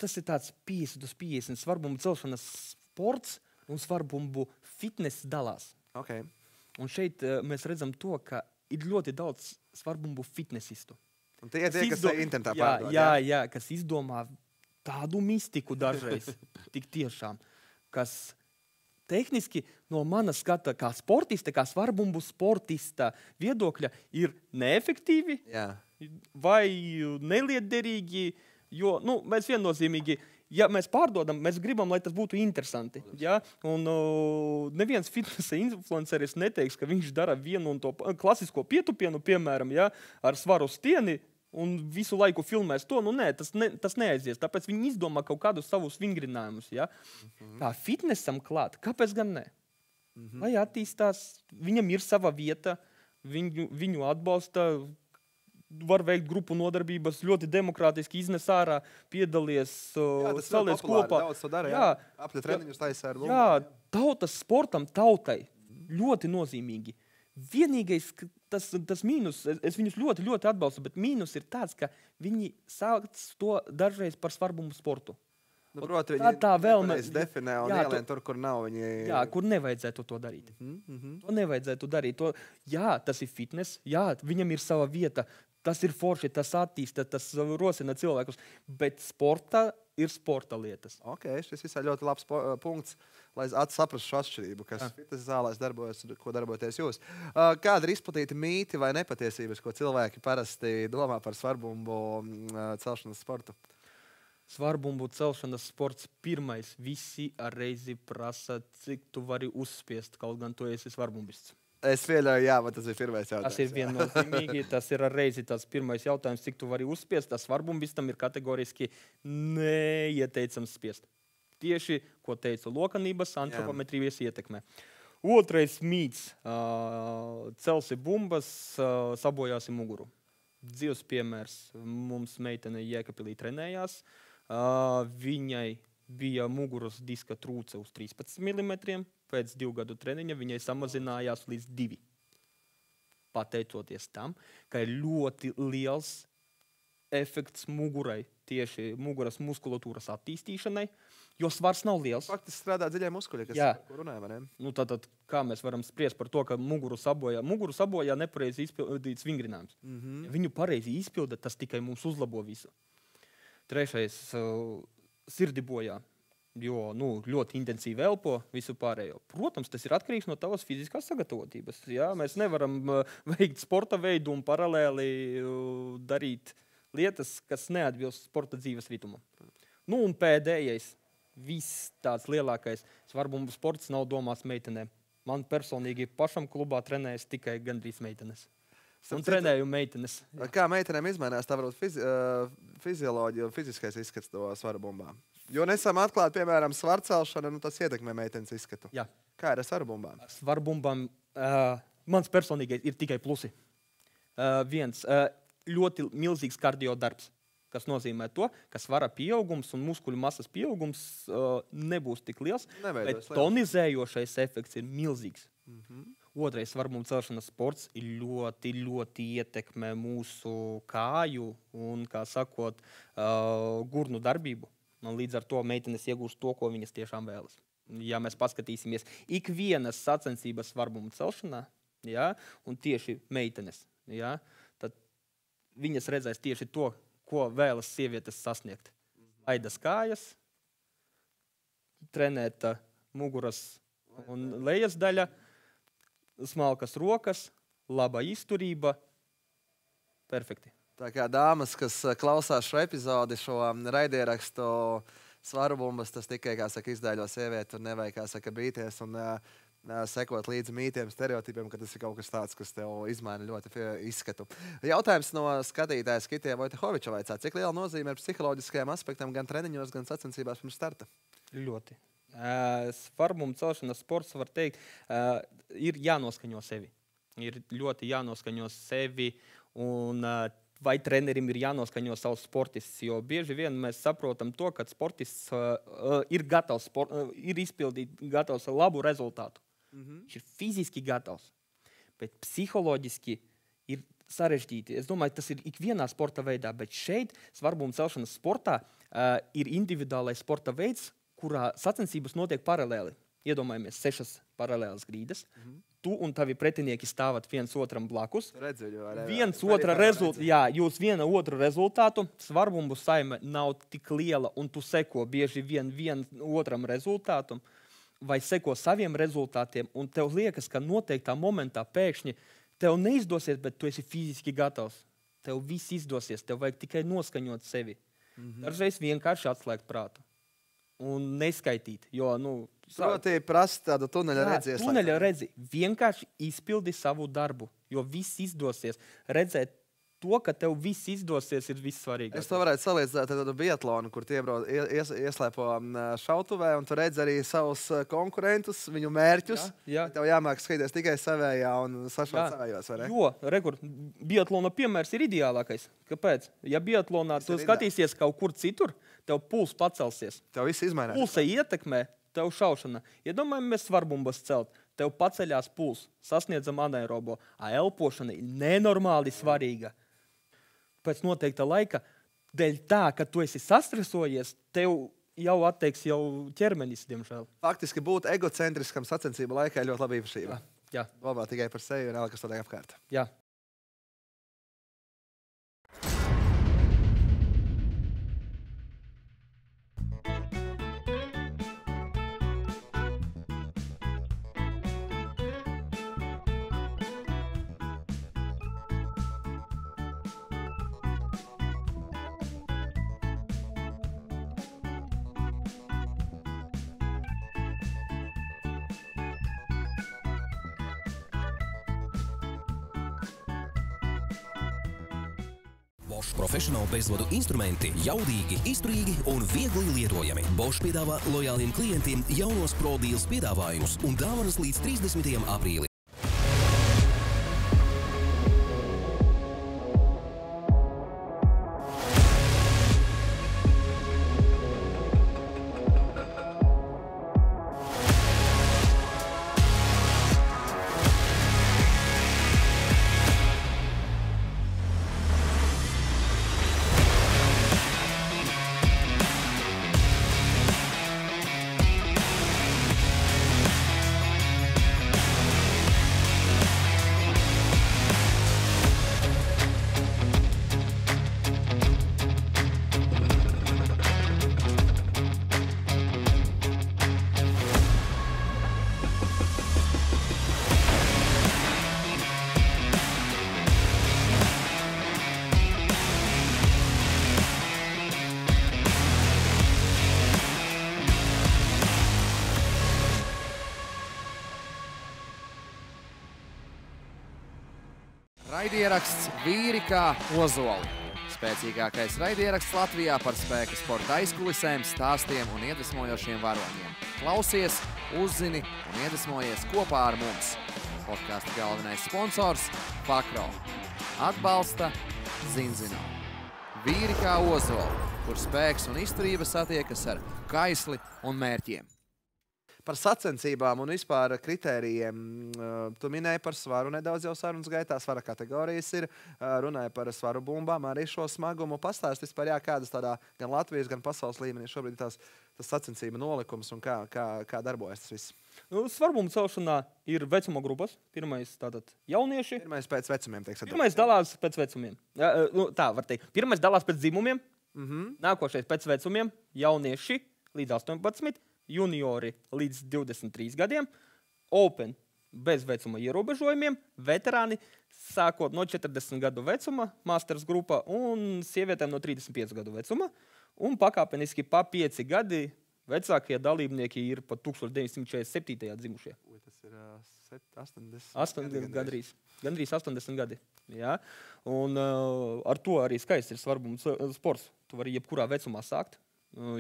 Speaker 3: Tas ir tāds 50 uz 50 svarbumbu celšanas sports un svarbumbu fitness dalās.
Speaker 4: Okay.
Speaker 3: Un šeit mēs redzam to, ka ir ļoti daudz svarbumbu fitnesistu.
Speaker 4: Un tie, kas internetā pārdod.
Speaker 3: Jā, kas izdomā tādu mistiku dažreiz, tik tiešām, kas tehniski no mana skata kā sportista, kā svarbumbu sportista viedokļa ir neefektīvi vai nelietderīgi, jo mēs viennozīmīgi, ja mēs pārdodam, mēs gribam, lai tas būtu interesanti. Ja? Un neviens fitnesa influenceris neteiks, ka viņš dara vienu un to klasisko pietupienu, piemēram, ja, ar svaru stieni un visu laiku filmēs to. Nē, tas neaizies. Tāpēc viņi izdomā kaut kādus savus vingrinājumus. Ja? Tā fitnesam klāt, kāpēc gan ne? Lai attīstās, viņam ir sava vieta, viņu atbalsta, var veikt grupu nodarbības, ļoti demokrātiski iznes ārā, piedalies, saliec kopā.
Speaker 4: Daudz to dara, apļa treniņus taisā ar
Speaker 3: lumbu. Tautas sportam, tautai ļoti nozīmīgi. Vienīgais tas mīnus, es viņus ļoti, ļoti atbalstu, bet mīnus ir tāds, ka viņi sāc to dažreiz par svarbumu sportu.
Speaker 4: Proti, viņi nepareizi definē un ielien tur, kur nav viņi...
Speaker 3: Jā, kur nevajadzētu to darīt. To nevajadzētu darīt. Tas ir fitness, viņam ir sava vieta, tas ir forši, tas attīsta, tas rosina cilvēkus, bet sporta ir sporta lietas.
Speaker 4: Šis visai ļoti labs punkts, lai saprastu šo atšķirību, kas fitnesa zālēs darbojas, ko darboties jūs. Kāda ir izplatīta mīti vai nepatiesības, ko cilvēki parasti domā par svarbumbu celšanas sportu?
Speaker 3: Svarbumbu celšanas sports pirmais. Visi ar reizi prasa, cik tu vari uzspiest, kaut gan tu esi svarbumbists.
Speaker 4: Es pieļauju, bet tas ir pirmais jautājums.
Speaker 3: Tas ir viennozīmīgi, tas ir ar reizi tas pirmais jautājums, cik tu vari uzspiest. Tas svarbumbistam ir kategoriski neieteicams spiest. Tieši, ko teica lokanības, antropometrijas ietekmē. Otrais mīts. Celsi bumbas, sabojāsi muguru. Dzīves piemērs. Mums meitene Jēkabpilī trenējās. Viņai bija muguras diska trūce uz 13 mm. Pēc 2 gadu treniņa viņai samazinājās līdz 2. Pateicoties tam, ka ir ļoti liels efekts mugurai, tieši muguras muskulatūras attīstīšanai, jo svars nav liels.
Speaker 4: Faktiski strādā dziļie muskuļi, ko runājam, vai ne?
Speaker 3: Tātad, kā mēs varam spriest par to, ka muguru sabojā nepareizi izpildīts vingrinājums. Ja viņu pareizi izpilda, tas tikai mums uzlabo visu. Trešais, sirdi bojā. Jo ļoti intensīvi elpo visu pārējo. Protams, tas ir atkarīgs no tavas fiziskās sagatavotības. Mēs nevaram veikt sporta veidu un paralēli darīt lietas, kas neatbilst sporta dzīves ritumam. Un pēdējais, viss tāds lielākais svarbumbu sports nav domāts meitenēm. Man personīgi pašam klubā trenējas tikai gandrīz meitenes. Un trenēju meitenes.
Speaker 4: Kā meitenēm izmainās tā varbūt fizioloģija un fiziskais izskats to svarbumbām? Jo nesam atklāt, piemēram, svarcelšana, tas ietekmē meitenes izskatu.
Speaker 3: Jā.
Speaker 4: Kā ir ar svarbumbām?
Speaker 3: Svarbumbām mans personīgais ir tikai plusi. Viens, ļoti milzīgs kardio darbs, kas nozīmē to, ka svara pieaugums un muskuļu masas pieaugums nebūs tik liels, bet tonizējošais efekts ir milzīgs. Otrais svarbumbu celšanas sports ir ļoti, ļoti ietekmē mūsu kāju un, kā sakot, gurnu darbību. Un līdz ar to meitenes iegūst to, ko viņas tiešām vēlas. Ja mēs paskatīsimies ikvienas sacensības svarbumbu celšanā, un tieši meitenes, tad viņas redzēs tieši to, ko vēlas sievietes sasniegt. Aidas kājas, trenēt muguras un lejas daļa, smalkas rokas, laba izturība, perfekti.
Speaker 4: Tā kā dāmas, kas klausās šo epizodi, šo raidierakstu svarbumbas, tas tikai, kā saka, izdēļo sievieti un nevajag, kā saka, bīties un sekot līdzi mītiem, stereotipiem, ka tas ir kaut kas tāds, kas tev izmaina ļoti izskatu. Jautājums no skatītājas Kitija Vojtehoviča vaicā, cik liela nozīme ir psiholoģiskajam aspektam gan treniņos, gan sacensībās pirms starta?
Speaker 3: Ļoti. Svarbumbu celšanas sports, var teikt, ir jānoskaņo sevi. Ir ļoti jānoskaņo sevi un vai trenerim ir jānoskaņo savus sportists, jo bieži vien mēs saprotam to, ka sportists ir gatavs, ir izpildīt gatavs labu rezultātu. Viņš ir fiziski gatavs, bet psiholoģiski ir sarežģīti. Es domāju, tas ir ikvienā sporta veidā, bet šeit svarbumbu celšanas sportā ir individuālais sporta veids, kurā sacensības notiek paralēli. iedomājamies 6 paralēlas grīdas. Tu un tavi pretinieki stāvat viens otram blakus. Jūs viena otru rezultātu, svarbumbu saime nav tik liela, un tu seko bieži vien otram rezultātum, vai seko saviem rezultātiem, un tev liekas, ka noteiktā momentā pēkšņi tev neizdosies, bet tu esi fiziski gatavs. Tev viss izdosies, tev vajag tikai noskaņot sevi. Dažreiz vienkārši atslēgt prātu un neskaitīt, jo,
Speaker 4: proti prasa tādu tuneļa redzi.
Speaker 3: Tuneļa redzi. Vienkārši izpildi savu darbu, jo viss izdosies. Redzēt to, ka tev viss izdosies, ir vissvarīgākais.
Speaker 4: Es to varētu salīdzināt ar tādu biatlonu, kur tie ieslēpo šautuvē, un tu redz arī savus konkurentus, viņu mērķus. Tev jāmāk skatīties tikai savējā un sašaut savējos, vai ne?
Speaker 3: Jo, biatlona piemērs ir ideālākais. Kāpēc? Ja biatlonā tu skatīsies kaut kur citur, tev puls pacelsies.
Speaker 4: Tev viss izmainās.
Speaker 3: Pulsa ietekmē tev šaušana. Iedomājamies svarbumbas celt. Tev paceļās puls, sasniedzam anaerobo. Elpošana ir nenormāli svarīga. Pēc noteikta laika, dēļ tā, ka tu esi sastresojies, tev jau atteiks ķermenis, diemžēl.
Speaker 4: Faktiski būt egocentriskam sacensību laikā ir ļoti laba īpašība.
Speaker 3: Jā.
Speaker 4: Domā tikai par sevi un kas tādāk apkārt.
Speaker 3: Jā.
Speaker 1: Bosch profesionāli bezvadu instrumenti jaudīgi, izturīgi un viegli lietojami. Bosch piedāvā lojāliem klientiem jaunos Pro Deals piedāvājumus un dāvanas līdz 30. aprīlim.
Speaker 2: Raidieraksts Vīri kā ozoli. Spēcīgākais raidieraksts Latvijā par spēka sporta aizkulisēm, stāstiem un iedvesmojošiem varoņiem. Klausies, uzzini un iedvesmojies kopā ar mums. Podkasta galvenais sponsors – Fakro. Atbalsta Zinzino. Vīri kā ozoli, kur spēks un izturība satiekas ar kaisli un mērķiem.
Speaker 4: Par sacensībām un vispār kritērijiem. Tu minēji par svaru nedaudz jau sarunas gaitā. Svara kategorijas ir. Runāja par svaru bumbām, arī šo smagumu. Pastāst vispār, kādas tādā gan Latvijas, gan pasaules līmenī šobrīd tas sacensība nolikums un kā darbojas tas viss.
Speaker 3: Svarbumbu celšanā ir vecuma grupas. Pirmais tātad jaunieši.
Speaker 4: Pirmais pēc vecumiem, teiksim.
Speaker 3: Pirmais dalās pēc vecumiem. Tā var teikt. Pirmais dalās pēc dzimumiem. Nākošais pēc vecumiem. Jaunieši līdz 18. Juniori līdz 23 gadiem, Open bez vecuma ierobežojumiem, veterāni sākot no 40 gadu vecuma, Masters grupa un sievietēm no 35 gadu vecuma, un pakāpeniski pa 5 gadi vecākie dalībnieki ir pa 1947. dzimušie.
Speaker 4: Tas ir 80
Speaker 3: gandrīz 80 gadi. Jā. Un ar to arī skaists ir svarbums sports. Tu vari jebkurā vecumā sākt.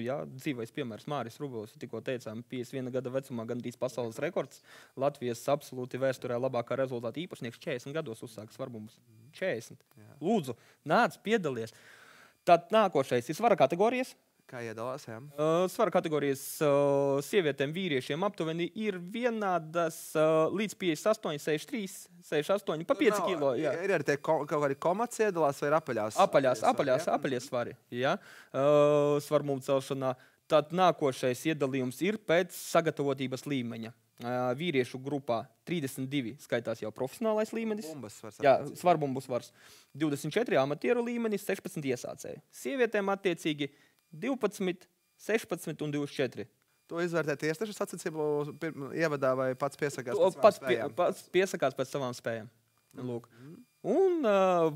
Speaker 3: Jā, dzīvais piemērs Māris Rubovs, tikko teicām, 51 gada vecumā gandrīz pasaules rekords. Latvijas absolūti vēsturē labākā rezultāta īpašnieks 40 gados uzsāka svarbumus. 40. Lūdzu, nāc, piedalies. Tad nākošais ir svara kategorijas.
Speaker 4: Kā iedalās, jā?
Speaker 3: Svara kategorijas sievietēm, vīriešiem aptuveni ir vienādas līdz 58, 63, 68, pa 5 kilo. Jā.
Speaker 4: Ir arī kaut kādi komats iedalās vai ir apaļās?
Speaker 3: Apaļie svari, jā. Svarbumu celšanā Tad nākošais iedalījums ir pēc sagatavotības līmeņa. Vīriešu grupā 32 skaitās jau profesionālais līmenis. Svarbumbas svars. 24 amatieru līmenis, 16 iesācēji. Sievietēm attiecīgi 12, 16 un 24.
Speaker 4: To izvērtē tiesneša sacensību ievadā vai pats piesakās
Speaker 3: pats piesakās pēc savām spējām. Lūk. Un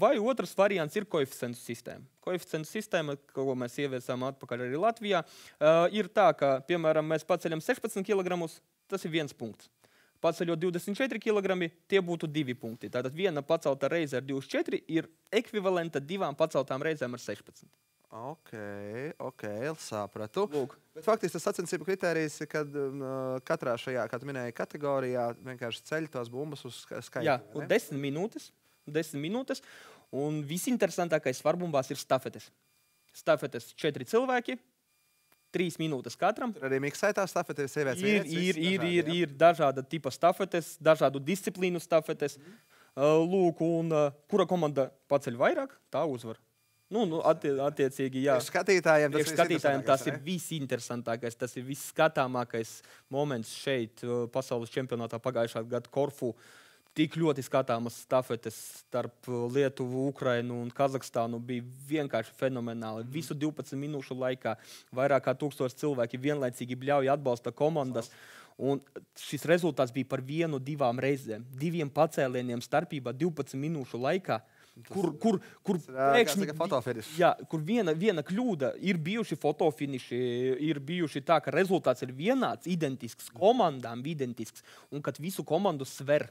Speaker 3: vai otrs variants ir koeficientu sistēma. Koeficientu sistēma, ko mēs ieviesām atpakaļ arī Latvijā, ir tā, ka, piemēram, mēs paceļam 16 kg, tas ir 1 punkts. Paceļot 24 kg, tie būtu 2 punkti. Tātad viena pacelta reize ar 24 ir ekvivalenta 2 paceltām reizēm ar 16.
Speaker 4: Ok, sapratu.
Speaker 3: Lūk.
Speaker 4: Bet faktiski tas sacensību kritērijs ir, kad katrā šajā, kā tu minēji, kategorijā vienkārši ceļ tās bumbas uz skaitu.
Speaker 3: Jā, 10 minūtes. Un visinteresantākais svarbumbās ir stafetes. Stafetes 4 cilvēki, 3 minūtes katram.
Speaker 4: Tur arī miksētā stafete, sievietes
Speaker 3: ir dažāda tipa stafetes, dažādu disciplīnu stafetes. Lūk, un kura komanda paceļ vairāk, tā uzvar. Attiecīgi, jā.
Speaker 4: Skatītājiem
Speaker 3: tas ir visinteresantākais, tas ir visskatāmākais moments šeit pasaules čempionātā pagājušā gada Korfu. Tik ļoti skatāmas stafetes starp Lietuvu, Ukrainu un Kazahstānu bija vienkārši fenomenāli. Visu 12 minūšu laikā vairāk kā 1000 cilvēki vienlaicīgi bļauja atbalsta komandas. Un šis rezultāts bija par 1-2 reizēm. 2 pacēlieniem starpībā 12 minūšu laikā. Kur viena kļūda, ir bijuši fotofiniši, ir bijuši tā, ka rezultāts ir vienāds, identisks, komandām identisks, un kad visu komandu sver.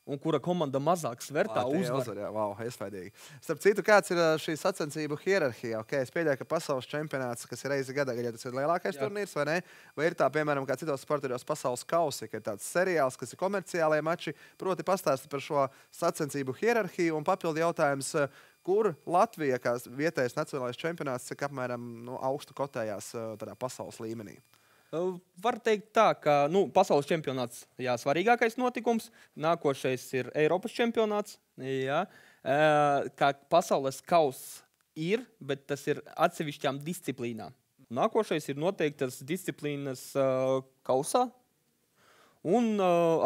Speaker 3: Un kura komanda mazāk sver, tā uzvar.
Speaker 4: Jā, wow, iespaidīgi. Starp citu, kāds ir šī sacensību hierarhija? Es pieļauju, ka pasaules čempionāts, kas ir reizi gadā, ja tas ir lielākais turnīrs, vai ne? Vai ir tā, piemēram, kā citos sportos pasaules kausi, ka ir tāds seriāls, kas ir komerciālajie mači, proti pastāsti par šo sacensību hierarhiju un papildu jautājums, kur Latvija, kā vietējais nacionālais čempionāts, cik apmēram augstu kotējās tādā pasaules līmenī?
Speaker 3: Var teikt tā, ka pasaules čempionāts, jā, svarīgākais notikums. Nākošais ir Eiropas čempionāts. Jā. Kā pasaules kauss ir, bet tas ir atsevišķām disciplīnām. Nākošais ir noteiktas disciplīnas kausā. Un,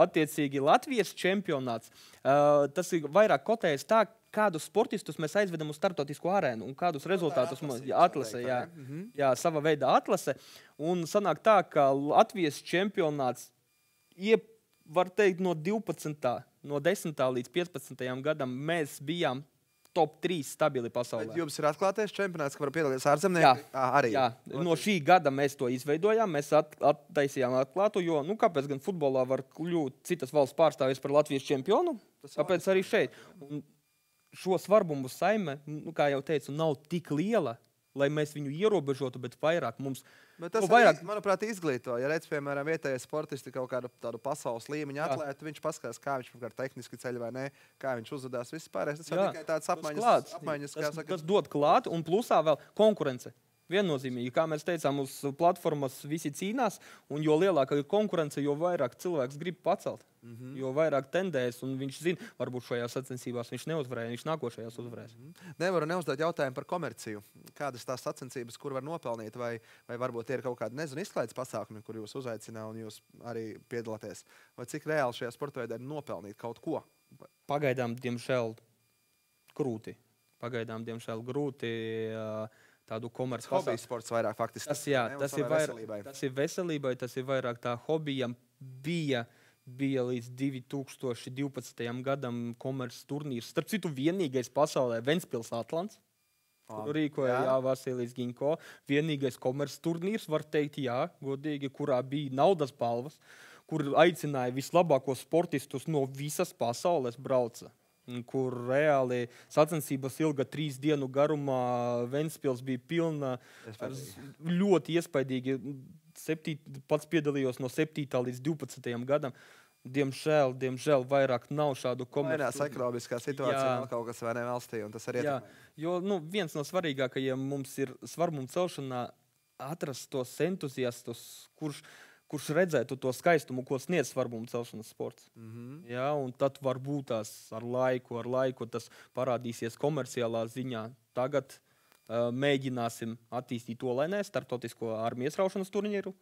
Speaker 3: attiecīgi, Latvijas čempionāts. Tas ir vairāk kotējis tā, kādus sportistus mēs aizvedam uz starptautisko arēnu un kādus rezultātus mums atlase, jā, sava veida atlase. Un sanāk tā, ka Latvijas čempionāts var teikt no 12. no 10. līdz 15. gadam mēs bijām top 3 stabili pasaulē.
Speaker 4: Bet jums ir atklātais čempionāts, ka var piedalīties ārzemnieki? Arī.
Speaker 3: Jā, no šī gada mēs to izveidojām, mēs attaisījām atklātu, jo, kāpēc gan futbolā var kļūt citas valsts pārstāvis par Latvijas čempionu? Kāpēc arī šeit? Un šo svarbumbu saime, kā jau teicu, nav tik liela, lai mēs viņu ierobežotu, bet vairāk mums...
Speaker 4: Bet tas vairāk, manuprāt, izglīto. Ja redz, piemēram, vietējais sportisti kaut kādu tādu pasaules līmeņa atlētu, viņš paskatās, kā viņš tehniski ceļ vai ne, kā viņš uzvedās vispārējais. Tas jau tikai tāds apmaiņas, kā saka.
Speaker 3: Tas dod klāt, un plusā vēl konkurence. Viennozīmīgi, kā mēs teicām, uz platformas visi cīnās, un jo lielāka ir konkurence, jo vairāk cilvēks grib pacelt. Jo vairāk tendēs, un viņš zina, varbūt šajās sacensībās viņš neuzvarēja, viņš nākošajās uzvarēs.
Speaker 4: Nevaru neuzdot jautājumu par komerciju. Kādas tās sacensības, kur var nopelnīt, vai varbūt ir kaut kādi, izklaides pasākumi, kur jūs uzaicinā un jūs arī piedalāties? Vai cik reāli šajā sportveidē nopelnīt kaut ko?
Speaker 3: Pagaidām, diemžēl, grūti. Tādu komerci
Speaker 4: hobiju sports vairāk faktiski.
Speaker 3: Tas ir veselībai, tas ir vairāk tā hobijam. Bija līdz 2012. gadam komerces turnīrs. Starp citu, vienīgais pasaulē Ventspils Atlants, kur rīkoja Vasilijs Ginko. Vienīgais komerces turnīrs, var teikt, godīgi, kurā bija naudas balvas, kur aicināja vislabākos sportistus no visas pasaules brauca. Kur reāli sacensības ilga 3 dienu garumā, Ventspils bija pilna, ļoti iespaidīgi. Pats piedalījos no 7. līdz 12. gadam. Diemžēl vairāk nav šādu komerci.
Speaker 4: Mainās ekonomiskā situācija, vēl kaut kas vai ne valstī, un tas arī ietekmē.
Speaker 3: Jo viens no svarīgākajiem mums ir svarbumu celšanā atrast tos entuziastus, kurš redzētu to skaistumu, ko sniedz svarbumu celšanas sports. Jā, un tad varbūt tās ar laiku tas parādīsies komerciālā ziņā. Tagad Mēģināsim attīstīt Olēnē starptautisko armijas raušanas turnīru.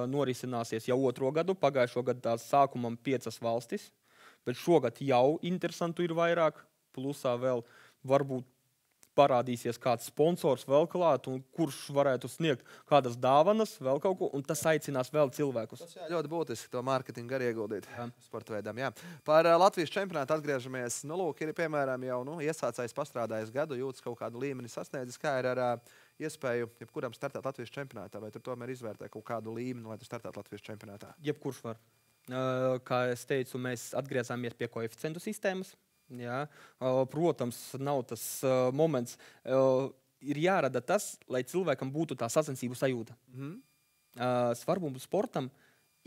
Speaker 3: Norisināsies jau 2. gadu. Pagājušo gadu tās sākumam 5 valstis, bet šogad jau interesantu ir vairāk. Plusā vēl varbūt parādīsies kāds sponsors vēl klāt, un kurš varētu sniegt kādas dāvanas, vēl kaut ko, un tas aicinās vēl cilvēkus.
Speaker 4: Tas ļoti būtiski to mārketingu arī ieguldīt sporta veidam. Jā. Par Latvijas čempionātu atgriežamies. Nu, lūk, ir, piemēram, jau iesācējs pastrādājis gadu, jūtas kaut kādu līmeni sasniedzis. Kā ir ar iespēju jebkuram startēt Latvijas čempionātā, vai tur tomēr izvērtē kaut kādu līmeni, lai tu startētu Latvijas čempionātā?
Speaker 3: Jebkurš var. Kā es teicu, mēs atgriezāmies pie koeficientu sistēmas. Jā. Protams, nav tas moments. Ir jārada tas, lai cilvēkam būtu tā sacensību sajūta. Svarbums sportam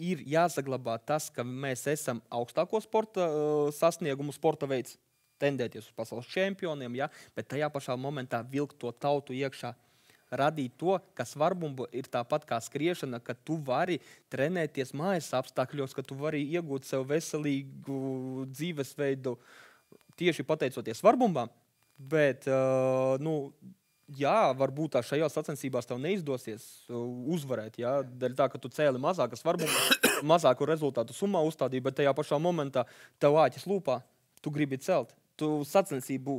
Speaker 3: ir jāsaglabā tas, ka mēs esam augstāko sporta sasniegumu sporta veids, tendēties uz pasaules čempioniem, ja? Bet tajā pašā momentā vilkt to tautu iekšā. Radīt to, ka svarbumba ir tāpat kā skriešana, ka tu vari trenēties mājas apstākļos, ka tu vari iegūt sev veselīgu dzīvesveidu tieši pateicoties svarbumbām, bet, jā, varbūt šajās sacensībās tev neizdosies uzvarēt, jā, dēļ tā, ka tu cēli mazākas svarbumbas, mazāku rezultātu summā uzstādīji, bet tajā pašā momentā tev āķis lūpā, tu gribi celt. Tu sacensību,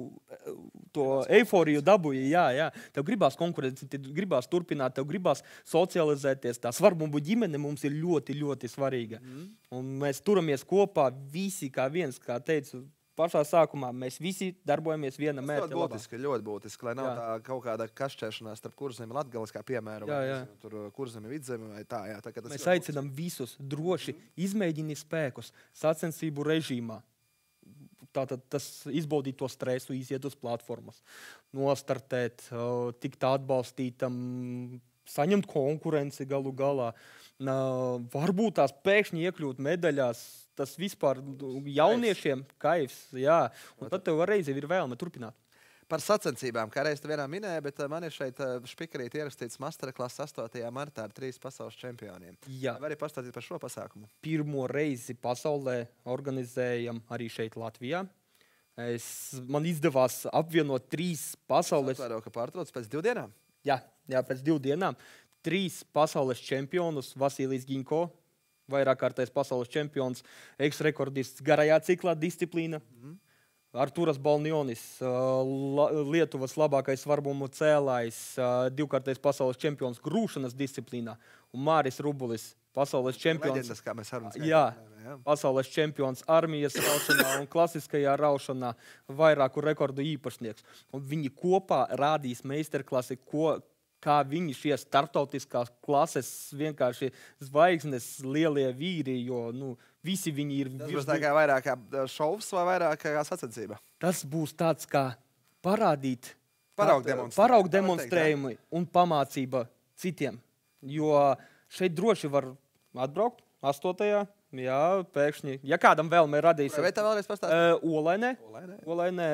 Speaker 3: to eiforiju dabūji, jā. Tev gribās konkurence, tev gribās turpināt, tev gribās socializēties. Tā svarbumbu ģimene mums ir ļoti, ļoti svarīga. Un mēs turamies kopā visi kā viens, kā teicu, pašā sākumā mēs visi darbojamies viena mērķa labā.
Speaker 4: Ļoti būtiski, lai nav tā kaut kāda kašķēšanās starp Kurzemi Latgales kā piemēru, vai tur Kurzemi Vidzemi vai tā. Jā,
Speaker 3: mēs aicinām visus droši izmēģini spēkus sacensību režīmā. Tātad tas izbaudīt to stresu, iziet uz platformas, nostartēt, tikt atbalstītam, saņemt konkurenci galu galā. Varbūt tās pēkšņi iekļūt medaļās, tas vispār jauniešiem kaifs, jā. Un tad tev reiz ir vēlme turpināt.
Speaker 4: Par sacensībām, kā reiz tu vienā minēja, bet man ir šeit špikarīt ierakstīts masterklass 8. martā ar 3 pasaules čempioniem.
Speaker 3: Jā.
Speaker 4: Vai arī pastāstīt par šo pasākumu?
Speaker 3: Pirmo reizi pasaulē organizējam arī šeit Latvijā. Man izdevās apvienot 3 pasaules...
Speaker 4: Es atvēru, ka pārtrauc pēc 2 dienām?
Speaker 3: Jā, pēc 2 dienām. 3 pasaules čempionus, Vasilijs Ginko, vairākārtais pasaules čempions, eks-rekordists garajā ciklā disciplīna. Artūras Balnionis, Lietuvas labākais svarbumu cēlājs, 2-kārtais pasaules čempions grūšanas disciplīnā, un Māris Rubulis, pasaules čempions.
Speaker 4: Leģendas, kā mēs varam skaidrot.
Speaker 3: Jā, pasaules čempions armijas raušanā un klasiskajā raušanā, vairāku rekordu īpašnieks. Un viņi kopā rādīs meistarklasi, kā viņi šie startautiskās klases vienkārši zvaigznes lielie vīri, jo visi viņi ir...
Speaker 4: Tas būs tā kā vairāk kā šovs vai vairāk kā sacensība?
Speaker 3: Tas būs tāds kā parādīt
Speaker 4: paraugu
Speaker 3: demonstrējumi un pamācība citiem. Jo šeit droši var atbraukt 8. Jā, pēkšņi. Ja kādam vēlme radīs...
Speaker 4: Vai tā vēlreiz pastāstīt?
Speaker 3: Olēnē,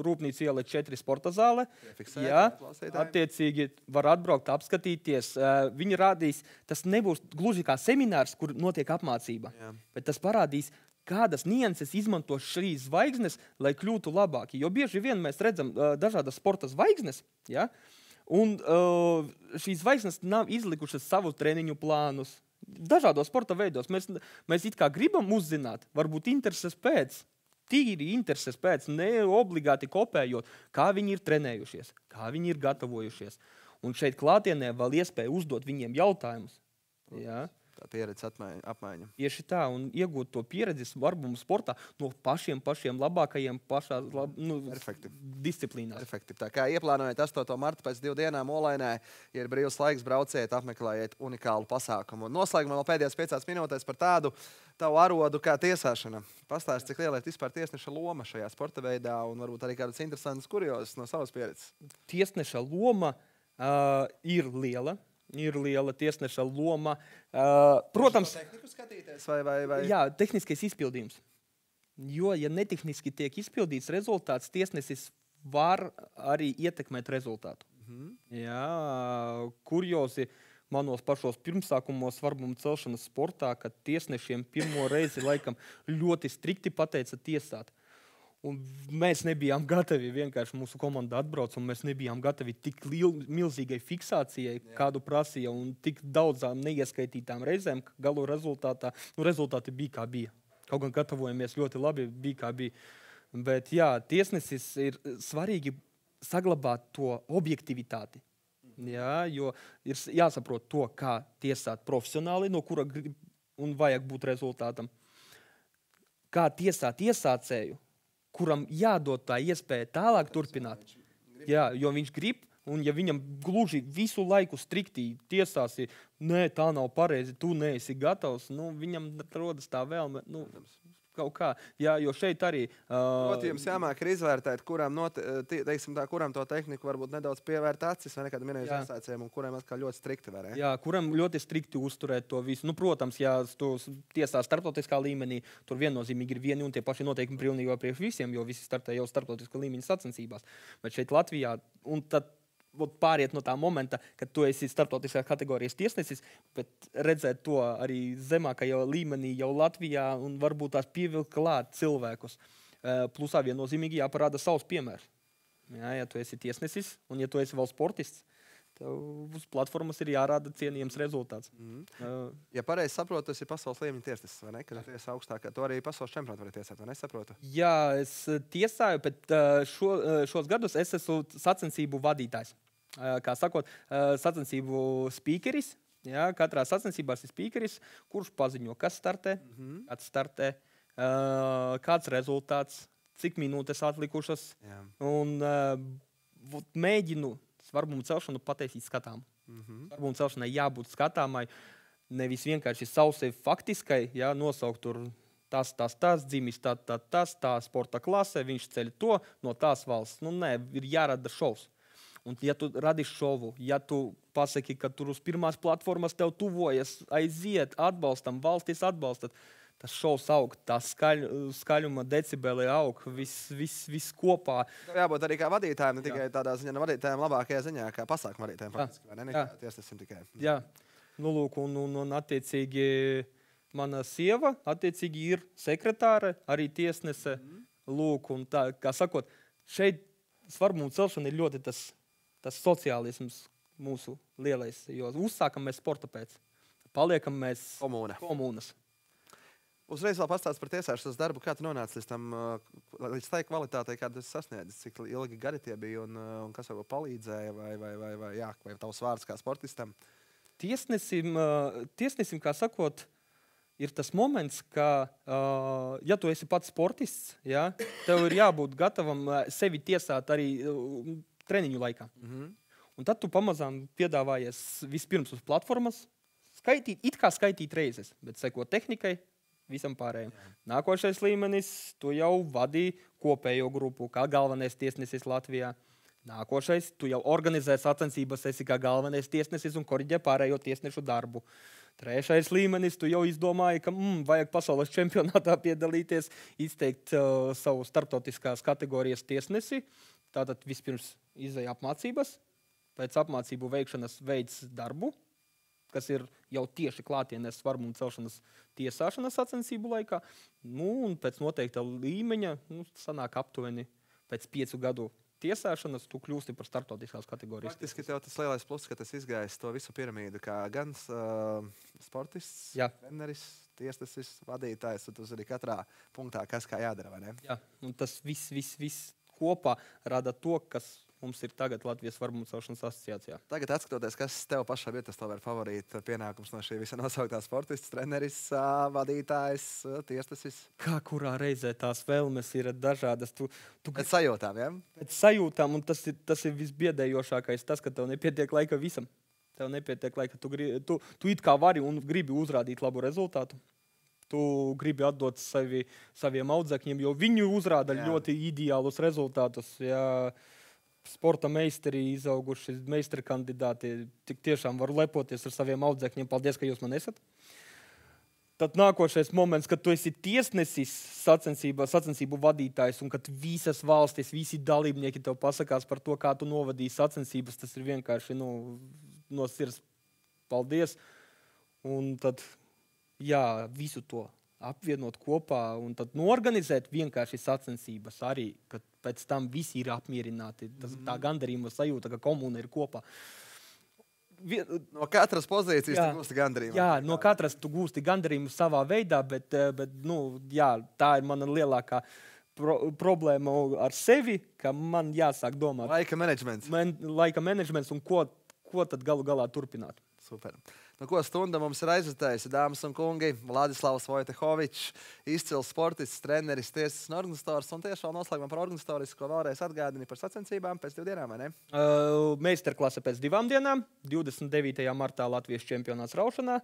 Speaker 3: Rūpnīca iela 4 sporta zāle. Jā, attiecīgi var atbraukt, apskatīties. Viņi rādīs, tas nebūs gluži kā seminārs, kur notiek apmācība. Bet tas parādīs, kādas nianses izmanto šīs zvaigznes, lai kļūtu labāki. Jo bieži vien mēs redzam dažādas sporta zvaigznes, ja? Un šīs zvaigznes nav izlikušas savu treniņu plānus. Dažādos sporta veidos. Mēs it kā gribam uzzināt, varbūt intereses pēc, tīri intereses pēc, ne obligāti kopējot, kā viņi ir trenējušies, kā viņi ir gatavojušies. Un šeit klātienē vēl iespēja uzdot viņiem jautājumus. Jā.
Speaker 4: Tā pieredze apmaiņa.
Speaker 3: Tieši tā, un iegūt to pieredzi svarbumu sportā no pašiem labākajiem disciplīnās.
Speaker 4: Perfekti. Tā kā ieplānojat 8. martu pēc 2 dienām Olainē, ja ir brīvs laiks, brauciet, apmeklējiet unikālu pasākumu. Noslēgumā vēl pēdējās 5 minūtēs par tādu tavu arodu kā tiesāšana. Pastāsti, cik liela ir vispār tiesneša loma šajā sporta veidā un varbūt arī kādas interesantas kuriozas no savas pieredzes.
Speaker 3: Tiesneša loma ir liela. Ir liela tiesneša loma. Protams,
Speaker 4: tehniku skatīties vai?
Speaker 3: Jā, tehniskais izpildījums. Jo, ja netehniski tiek izpildīts rezultāts, tiesnesis var arī ietekmēt rezultātu. Jā, kuriozi manos pašos pirmsākumos svarbumu celšanas sportā, kad tiesnešiem pirmo reizi laikam ļoti strikti pateica tiesāt. Un mēs nebijām gatavi, vienkārši mūsu komanda atbrauc, un mēs nebijām gatavi tik milzīgai fiksācijai, kādu prasīja, un tik daudzām neieskaitītām reizēm, ka galu rezultāti bija kā bija. Kaut gan gatavojamies ļoti labi, bija kā bija. Bet jā, tiesnesis ir svarīgi saglabāt to objektivitāti. Jā, jo ir jāsaprot to, kā tiesāt profesionāli, no kura grib un vajag būt rezultātam. Kā tiesāt iesācēju, kuram jādod tā iespēja tālāk turpināt. Jā, jo viņš grib, un ja viņam gluži visu laiku striktī tiesāsi, nē, tā nav pareizi, tu neesi gatavs, viņam rodas tā vēlme, kaut kā. Jā, jo šeit arī...
Speaker 4: Jums jāmāk ir izvērtēt, kuram to tehniku varbūt nedaudz pievērt acis, vai nekādam vienreiz iesācējiem, un kuram atkal ļoti strikti var.
Speaker 3: Jā, kuram ļoti strikti uzturēt to visu. Protams, ja tu tiesā starptautiskā līmenī, tur viennozīmīgi ir vieni un tie paši noteikumi pilnībā priekš visiem, jo visi startē jau starptautiskā līmeņa sacensībās. Bet šeit Latvijā, un tad pāriet no tā momenta, kad tu esi starptautiskās kategorijas tiesnesis, bet redzēt to arī zemākajā līmenī jau Latvijā un varbūt tās pievilkt klāt cilvēkus. Plusā viennozīmīgi jāparāda savs piemērs. Jā, ja tu esi tiesnesis un ja tu esi vēl sportists, tev uz platformas ir jārāda cienījams rezultāts.
Speaker 4: Ja pareizi saprotu, tas ir pasaules līmeņa tiesnesis, vai ne? Kad tiesa augstāk, tu arī pasaules čempionātu vari tiesāt, vai ne? Saprotu?
Speaker 3: Jā, es tiesāju, bet šos gadus es esmu sacensību vadītājs. Kā sakot, sacensību spīkeris. Jā, katrā sacensībās ir spīkeris, kurš paziņo, kas startē, kāds startē, kāds rezultāts, cik minūtes atlikušas. Jā. Un mēģinu svarbumu celšanu pataisīt skatām. Svarbumu celšanai jābūt skatāmai, nevis vienkārši savsei faktiskai, jā, nosaukt tur tas, dzimis tā sporta klasē, viņš ceļ to no tās valsts. Nē, ir jārada šovs. Un ja tu radīsi šovu, ja tu pasaki, ka tur uz pirmās platformas tev tuvojas, aiziet, atbalstam, valstis atbalstat, tas šovs aug, tā skaļuma decibeli aug, viss kopā.
Speaker 4: Jābūt arī kā vadītājiem, ne tikai tādā ziņā, no vadītājiem labākajā ziņā, kā pasākuma vadītājiem, faktiski, vai ne? Tiesnesim tikai.
Speaker 3: Jā, lūk, un attiecīgi mana sieva, attiecīgi ir sekretāre, arī tiesnese, lūk, un tā, kā sakot, šeit svarbumu celšana ir ļoti tas sociālisms mūsu lielais, jo uzsākam mēs sporta pēc, paliekam mēs komunas.
Speaker 4: Uzreiz vēl pastāst par tiesāšanas darbu, kā tu nonāci līdz tai kvalitātei, kādu esi sasniedzis, cik ilgi gadi tie bija un kas varbūt palīdzēja, vai tavs vārds kā sportistam?
Speaker 3: Tiesnesim, kā sakot, ir tas moments, ka, ja tu esi pats sportists, jā, tev ir jābūt gatavam sevi tiesāt arī treniņu laikā. Un tad tu pamazām piedāvājies vispirms uz platformas, skaitīt reizes, bet seko tehnikai, visam pārējiem. Nākošais līmenis, tu jau vadīji kopējo grupu, kā galvenais tiesnesis Latvijā. Nākošais, tu jau organizē sacensības, esi kā galvenais tiesnesis un koriģē pārējo tiesnešu darbu. Trešais līmenis, tu jau izdomāji, ka vajag pasaules čempionātā piedalīties, izteikt savu starptautiskās kategorijas tiesnesi. Tātad vispirms izēja apmācības, pēc apmācību veikšanas veids darbu, kas ir jau tieši klātienes svarbumu celšanas tiesāšanas sacensību laikā. Un pēc noteikta līmeņa, sanāk aptuveni pēc 5 gadu tiesāšanas, tu kļūsti par starptautiskās kategorijas.
Speaker 4: Faktiski tev tas lielais pluss, ka tas izgājis to visu piramīdu, kā gan sportists, treneris, tiesnesis, vadītājs, un tu zini katrā punktā, kas kā jādara, vai ne?
Speaker 3: Jā, un tas viss kopā rada to, kas mums ir tagad Latvijas svarbumu celšanas asociācijā.
Speaker 4: Tagad atskatoties, kas tev pašam ir tas tomēr favorīta pienākums no šī visa nosauktā sportists, treneris, vadītājs, tiesnesis?
Speaker 3: Kā kurā reizē tās vēlmes ir dažādas.
Speaker 4: Pēc sajūtām, ja?
Speaker 3: Pēc sajūtām, un tas ir visbiedējošākais, tas, ka tev nepietiek laika visam. Tev nepietiek laika, tu it kā vari un gribi uzrādīt labu rezultātu. Tu gribi atdot saviem audzēkņiem, jo viņi uzrāda ļoti ideālus rezultātus. Jā, sporta meistari izauguši, meistara kandidāti, tik tiešām varu lepoties ar saviem audzēkņiem. Paldies, ka jūs man esat. Tad nākošais moments, kad tu esi tiesnesis sacensību vadītājs un kad visas valstis, visi dalībnieki tev pasakās par to, kā tu novadīji sacensības, tas ir vienkārši no sirds paldies. Un tad, jā, visu to apvienot kopā un tad norganizēt vienkārši sacensības arī, kad pēc tam visi ir apmierināti. Tā gandarījuma sajūta, ka komuna ir kopā.
Speaker 4: No katras pozīcijas tu gūsti gandarījumu.
Speaker 3: Jā, no katras tu gūsti gandarījumu savā veidā, bet tā ir mana lielākā problēma ar sevi, ka man jāsāk domāt.
Speaker 4: Laika menedžments.
Speaker 3: Laika menedžments un ko tad galu galā turpināt.
Speaker 4: Super. Nu, ko stunda mums ir aizvadējusi, dāmas un kungi, Vladislavs Vojtehovičs, izcils sportists, treneris, tiesas un organizators, un tieši vēl noslēgumā par organizatorisko vēlreiz atgādini par sacensībām pēc 2 dienām, vai ne?
Speaker 3: Meistarklase pēc 2 dienām, 29. martā Latvijas čempionāts raušanā,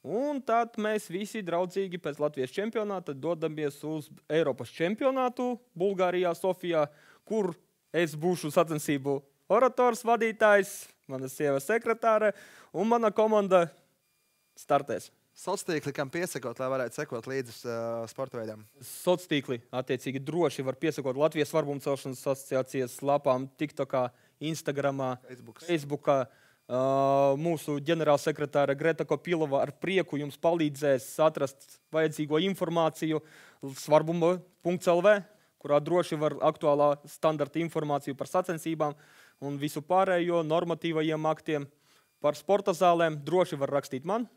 Speaker 3: un tad mēs visi draudzīgi pēc Latvijas čempionāta dodamies uz Eiropas čempionātu Bulgārijā, Sofijā, kur es būšu sacensību orators, vadītājs, mana sieva sekretāre un mana komanda startēs.
Speaker 4: Sociāltīkli, kam piesakot, lai varētu sekot līdzi sporta veidām?
Speaker 3: Sociāltīkli attiecīgi droši var piesakot Latvijas svarbumu celšanas asociācijas lapām, TikTokā, Instagramā, Facebookā. Mūsu ģenerālsekretāra Greta Kopilova ar prieku jums palīdzēs atrast vajadzīgo informāciju svarbuma.lv, kurā droši var aktuālā standarta informāciju par sacensībām un visu pārējo normatīvajiem aktiem. Par sporta zālēm droši var rakstīt man,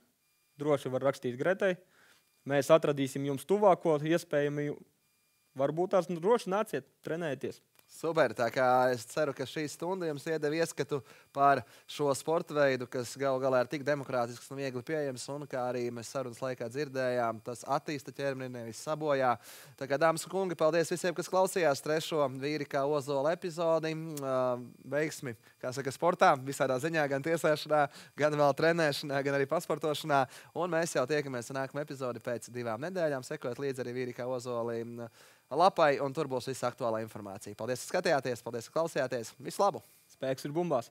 Speaker 3: droši var rakstīt Gretai. Mēs atradīsim jums tuvāko iespējami. Varbūt tās droši nāciet, trenējieties.
Speaker 4: Super, tā kā es ceru, ka šī stunda jums iedeva ieskatu par šo sporta veidu, kas galu galā ir tik demokrātisks un viegli pieejams, un kā arī mēs sarunas laikā dzirdējām, tas attīsta ķermeni, nevis sabojā. Tā kā, dāmas un kungi, paldies visiem, kas klausījās 3. Vīri kā Ozola epizodi. Veiksmi, kā saka, sportā, visādā ziņā, gan tiesēšanā, gan vēl trenēšanā, gan arī pasportošanā. Un mēs jau tiekamies nākamā epizodi pēc 2 nedēļām. Sekojot līdzi arī Vīri kā Ozoli lapai, un tur būs visa aktuālā informācija. Paldies, ka skatījāties, paldies, ka klausījāties. Visu labu!
Speaker 3: Spēks ir bumbās!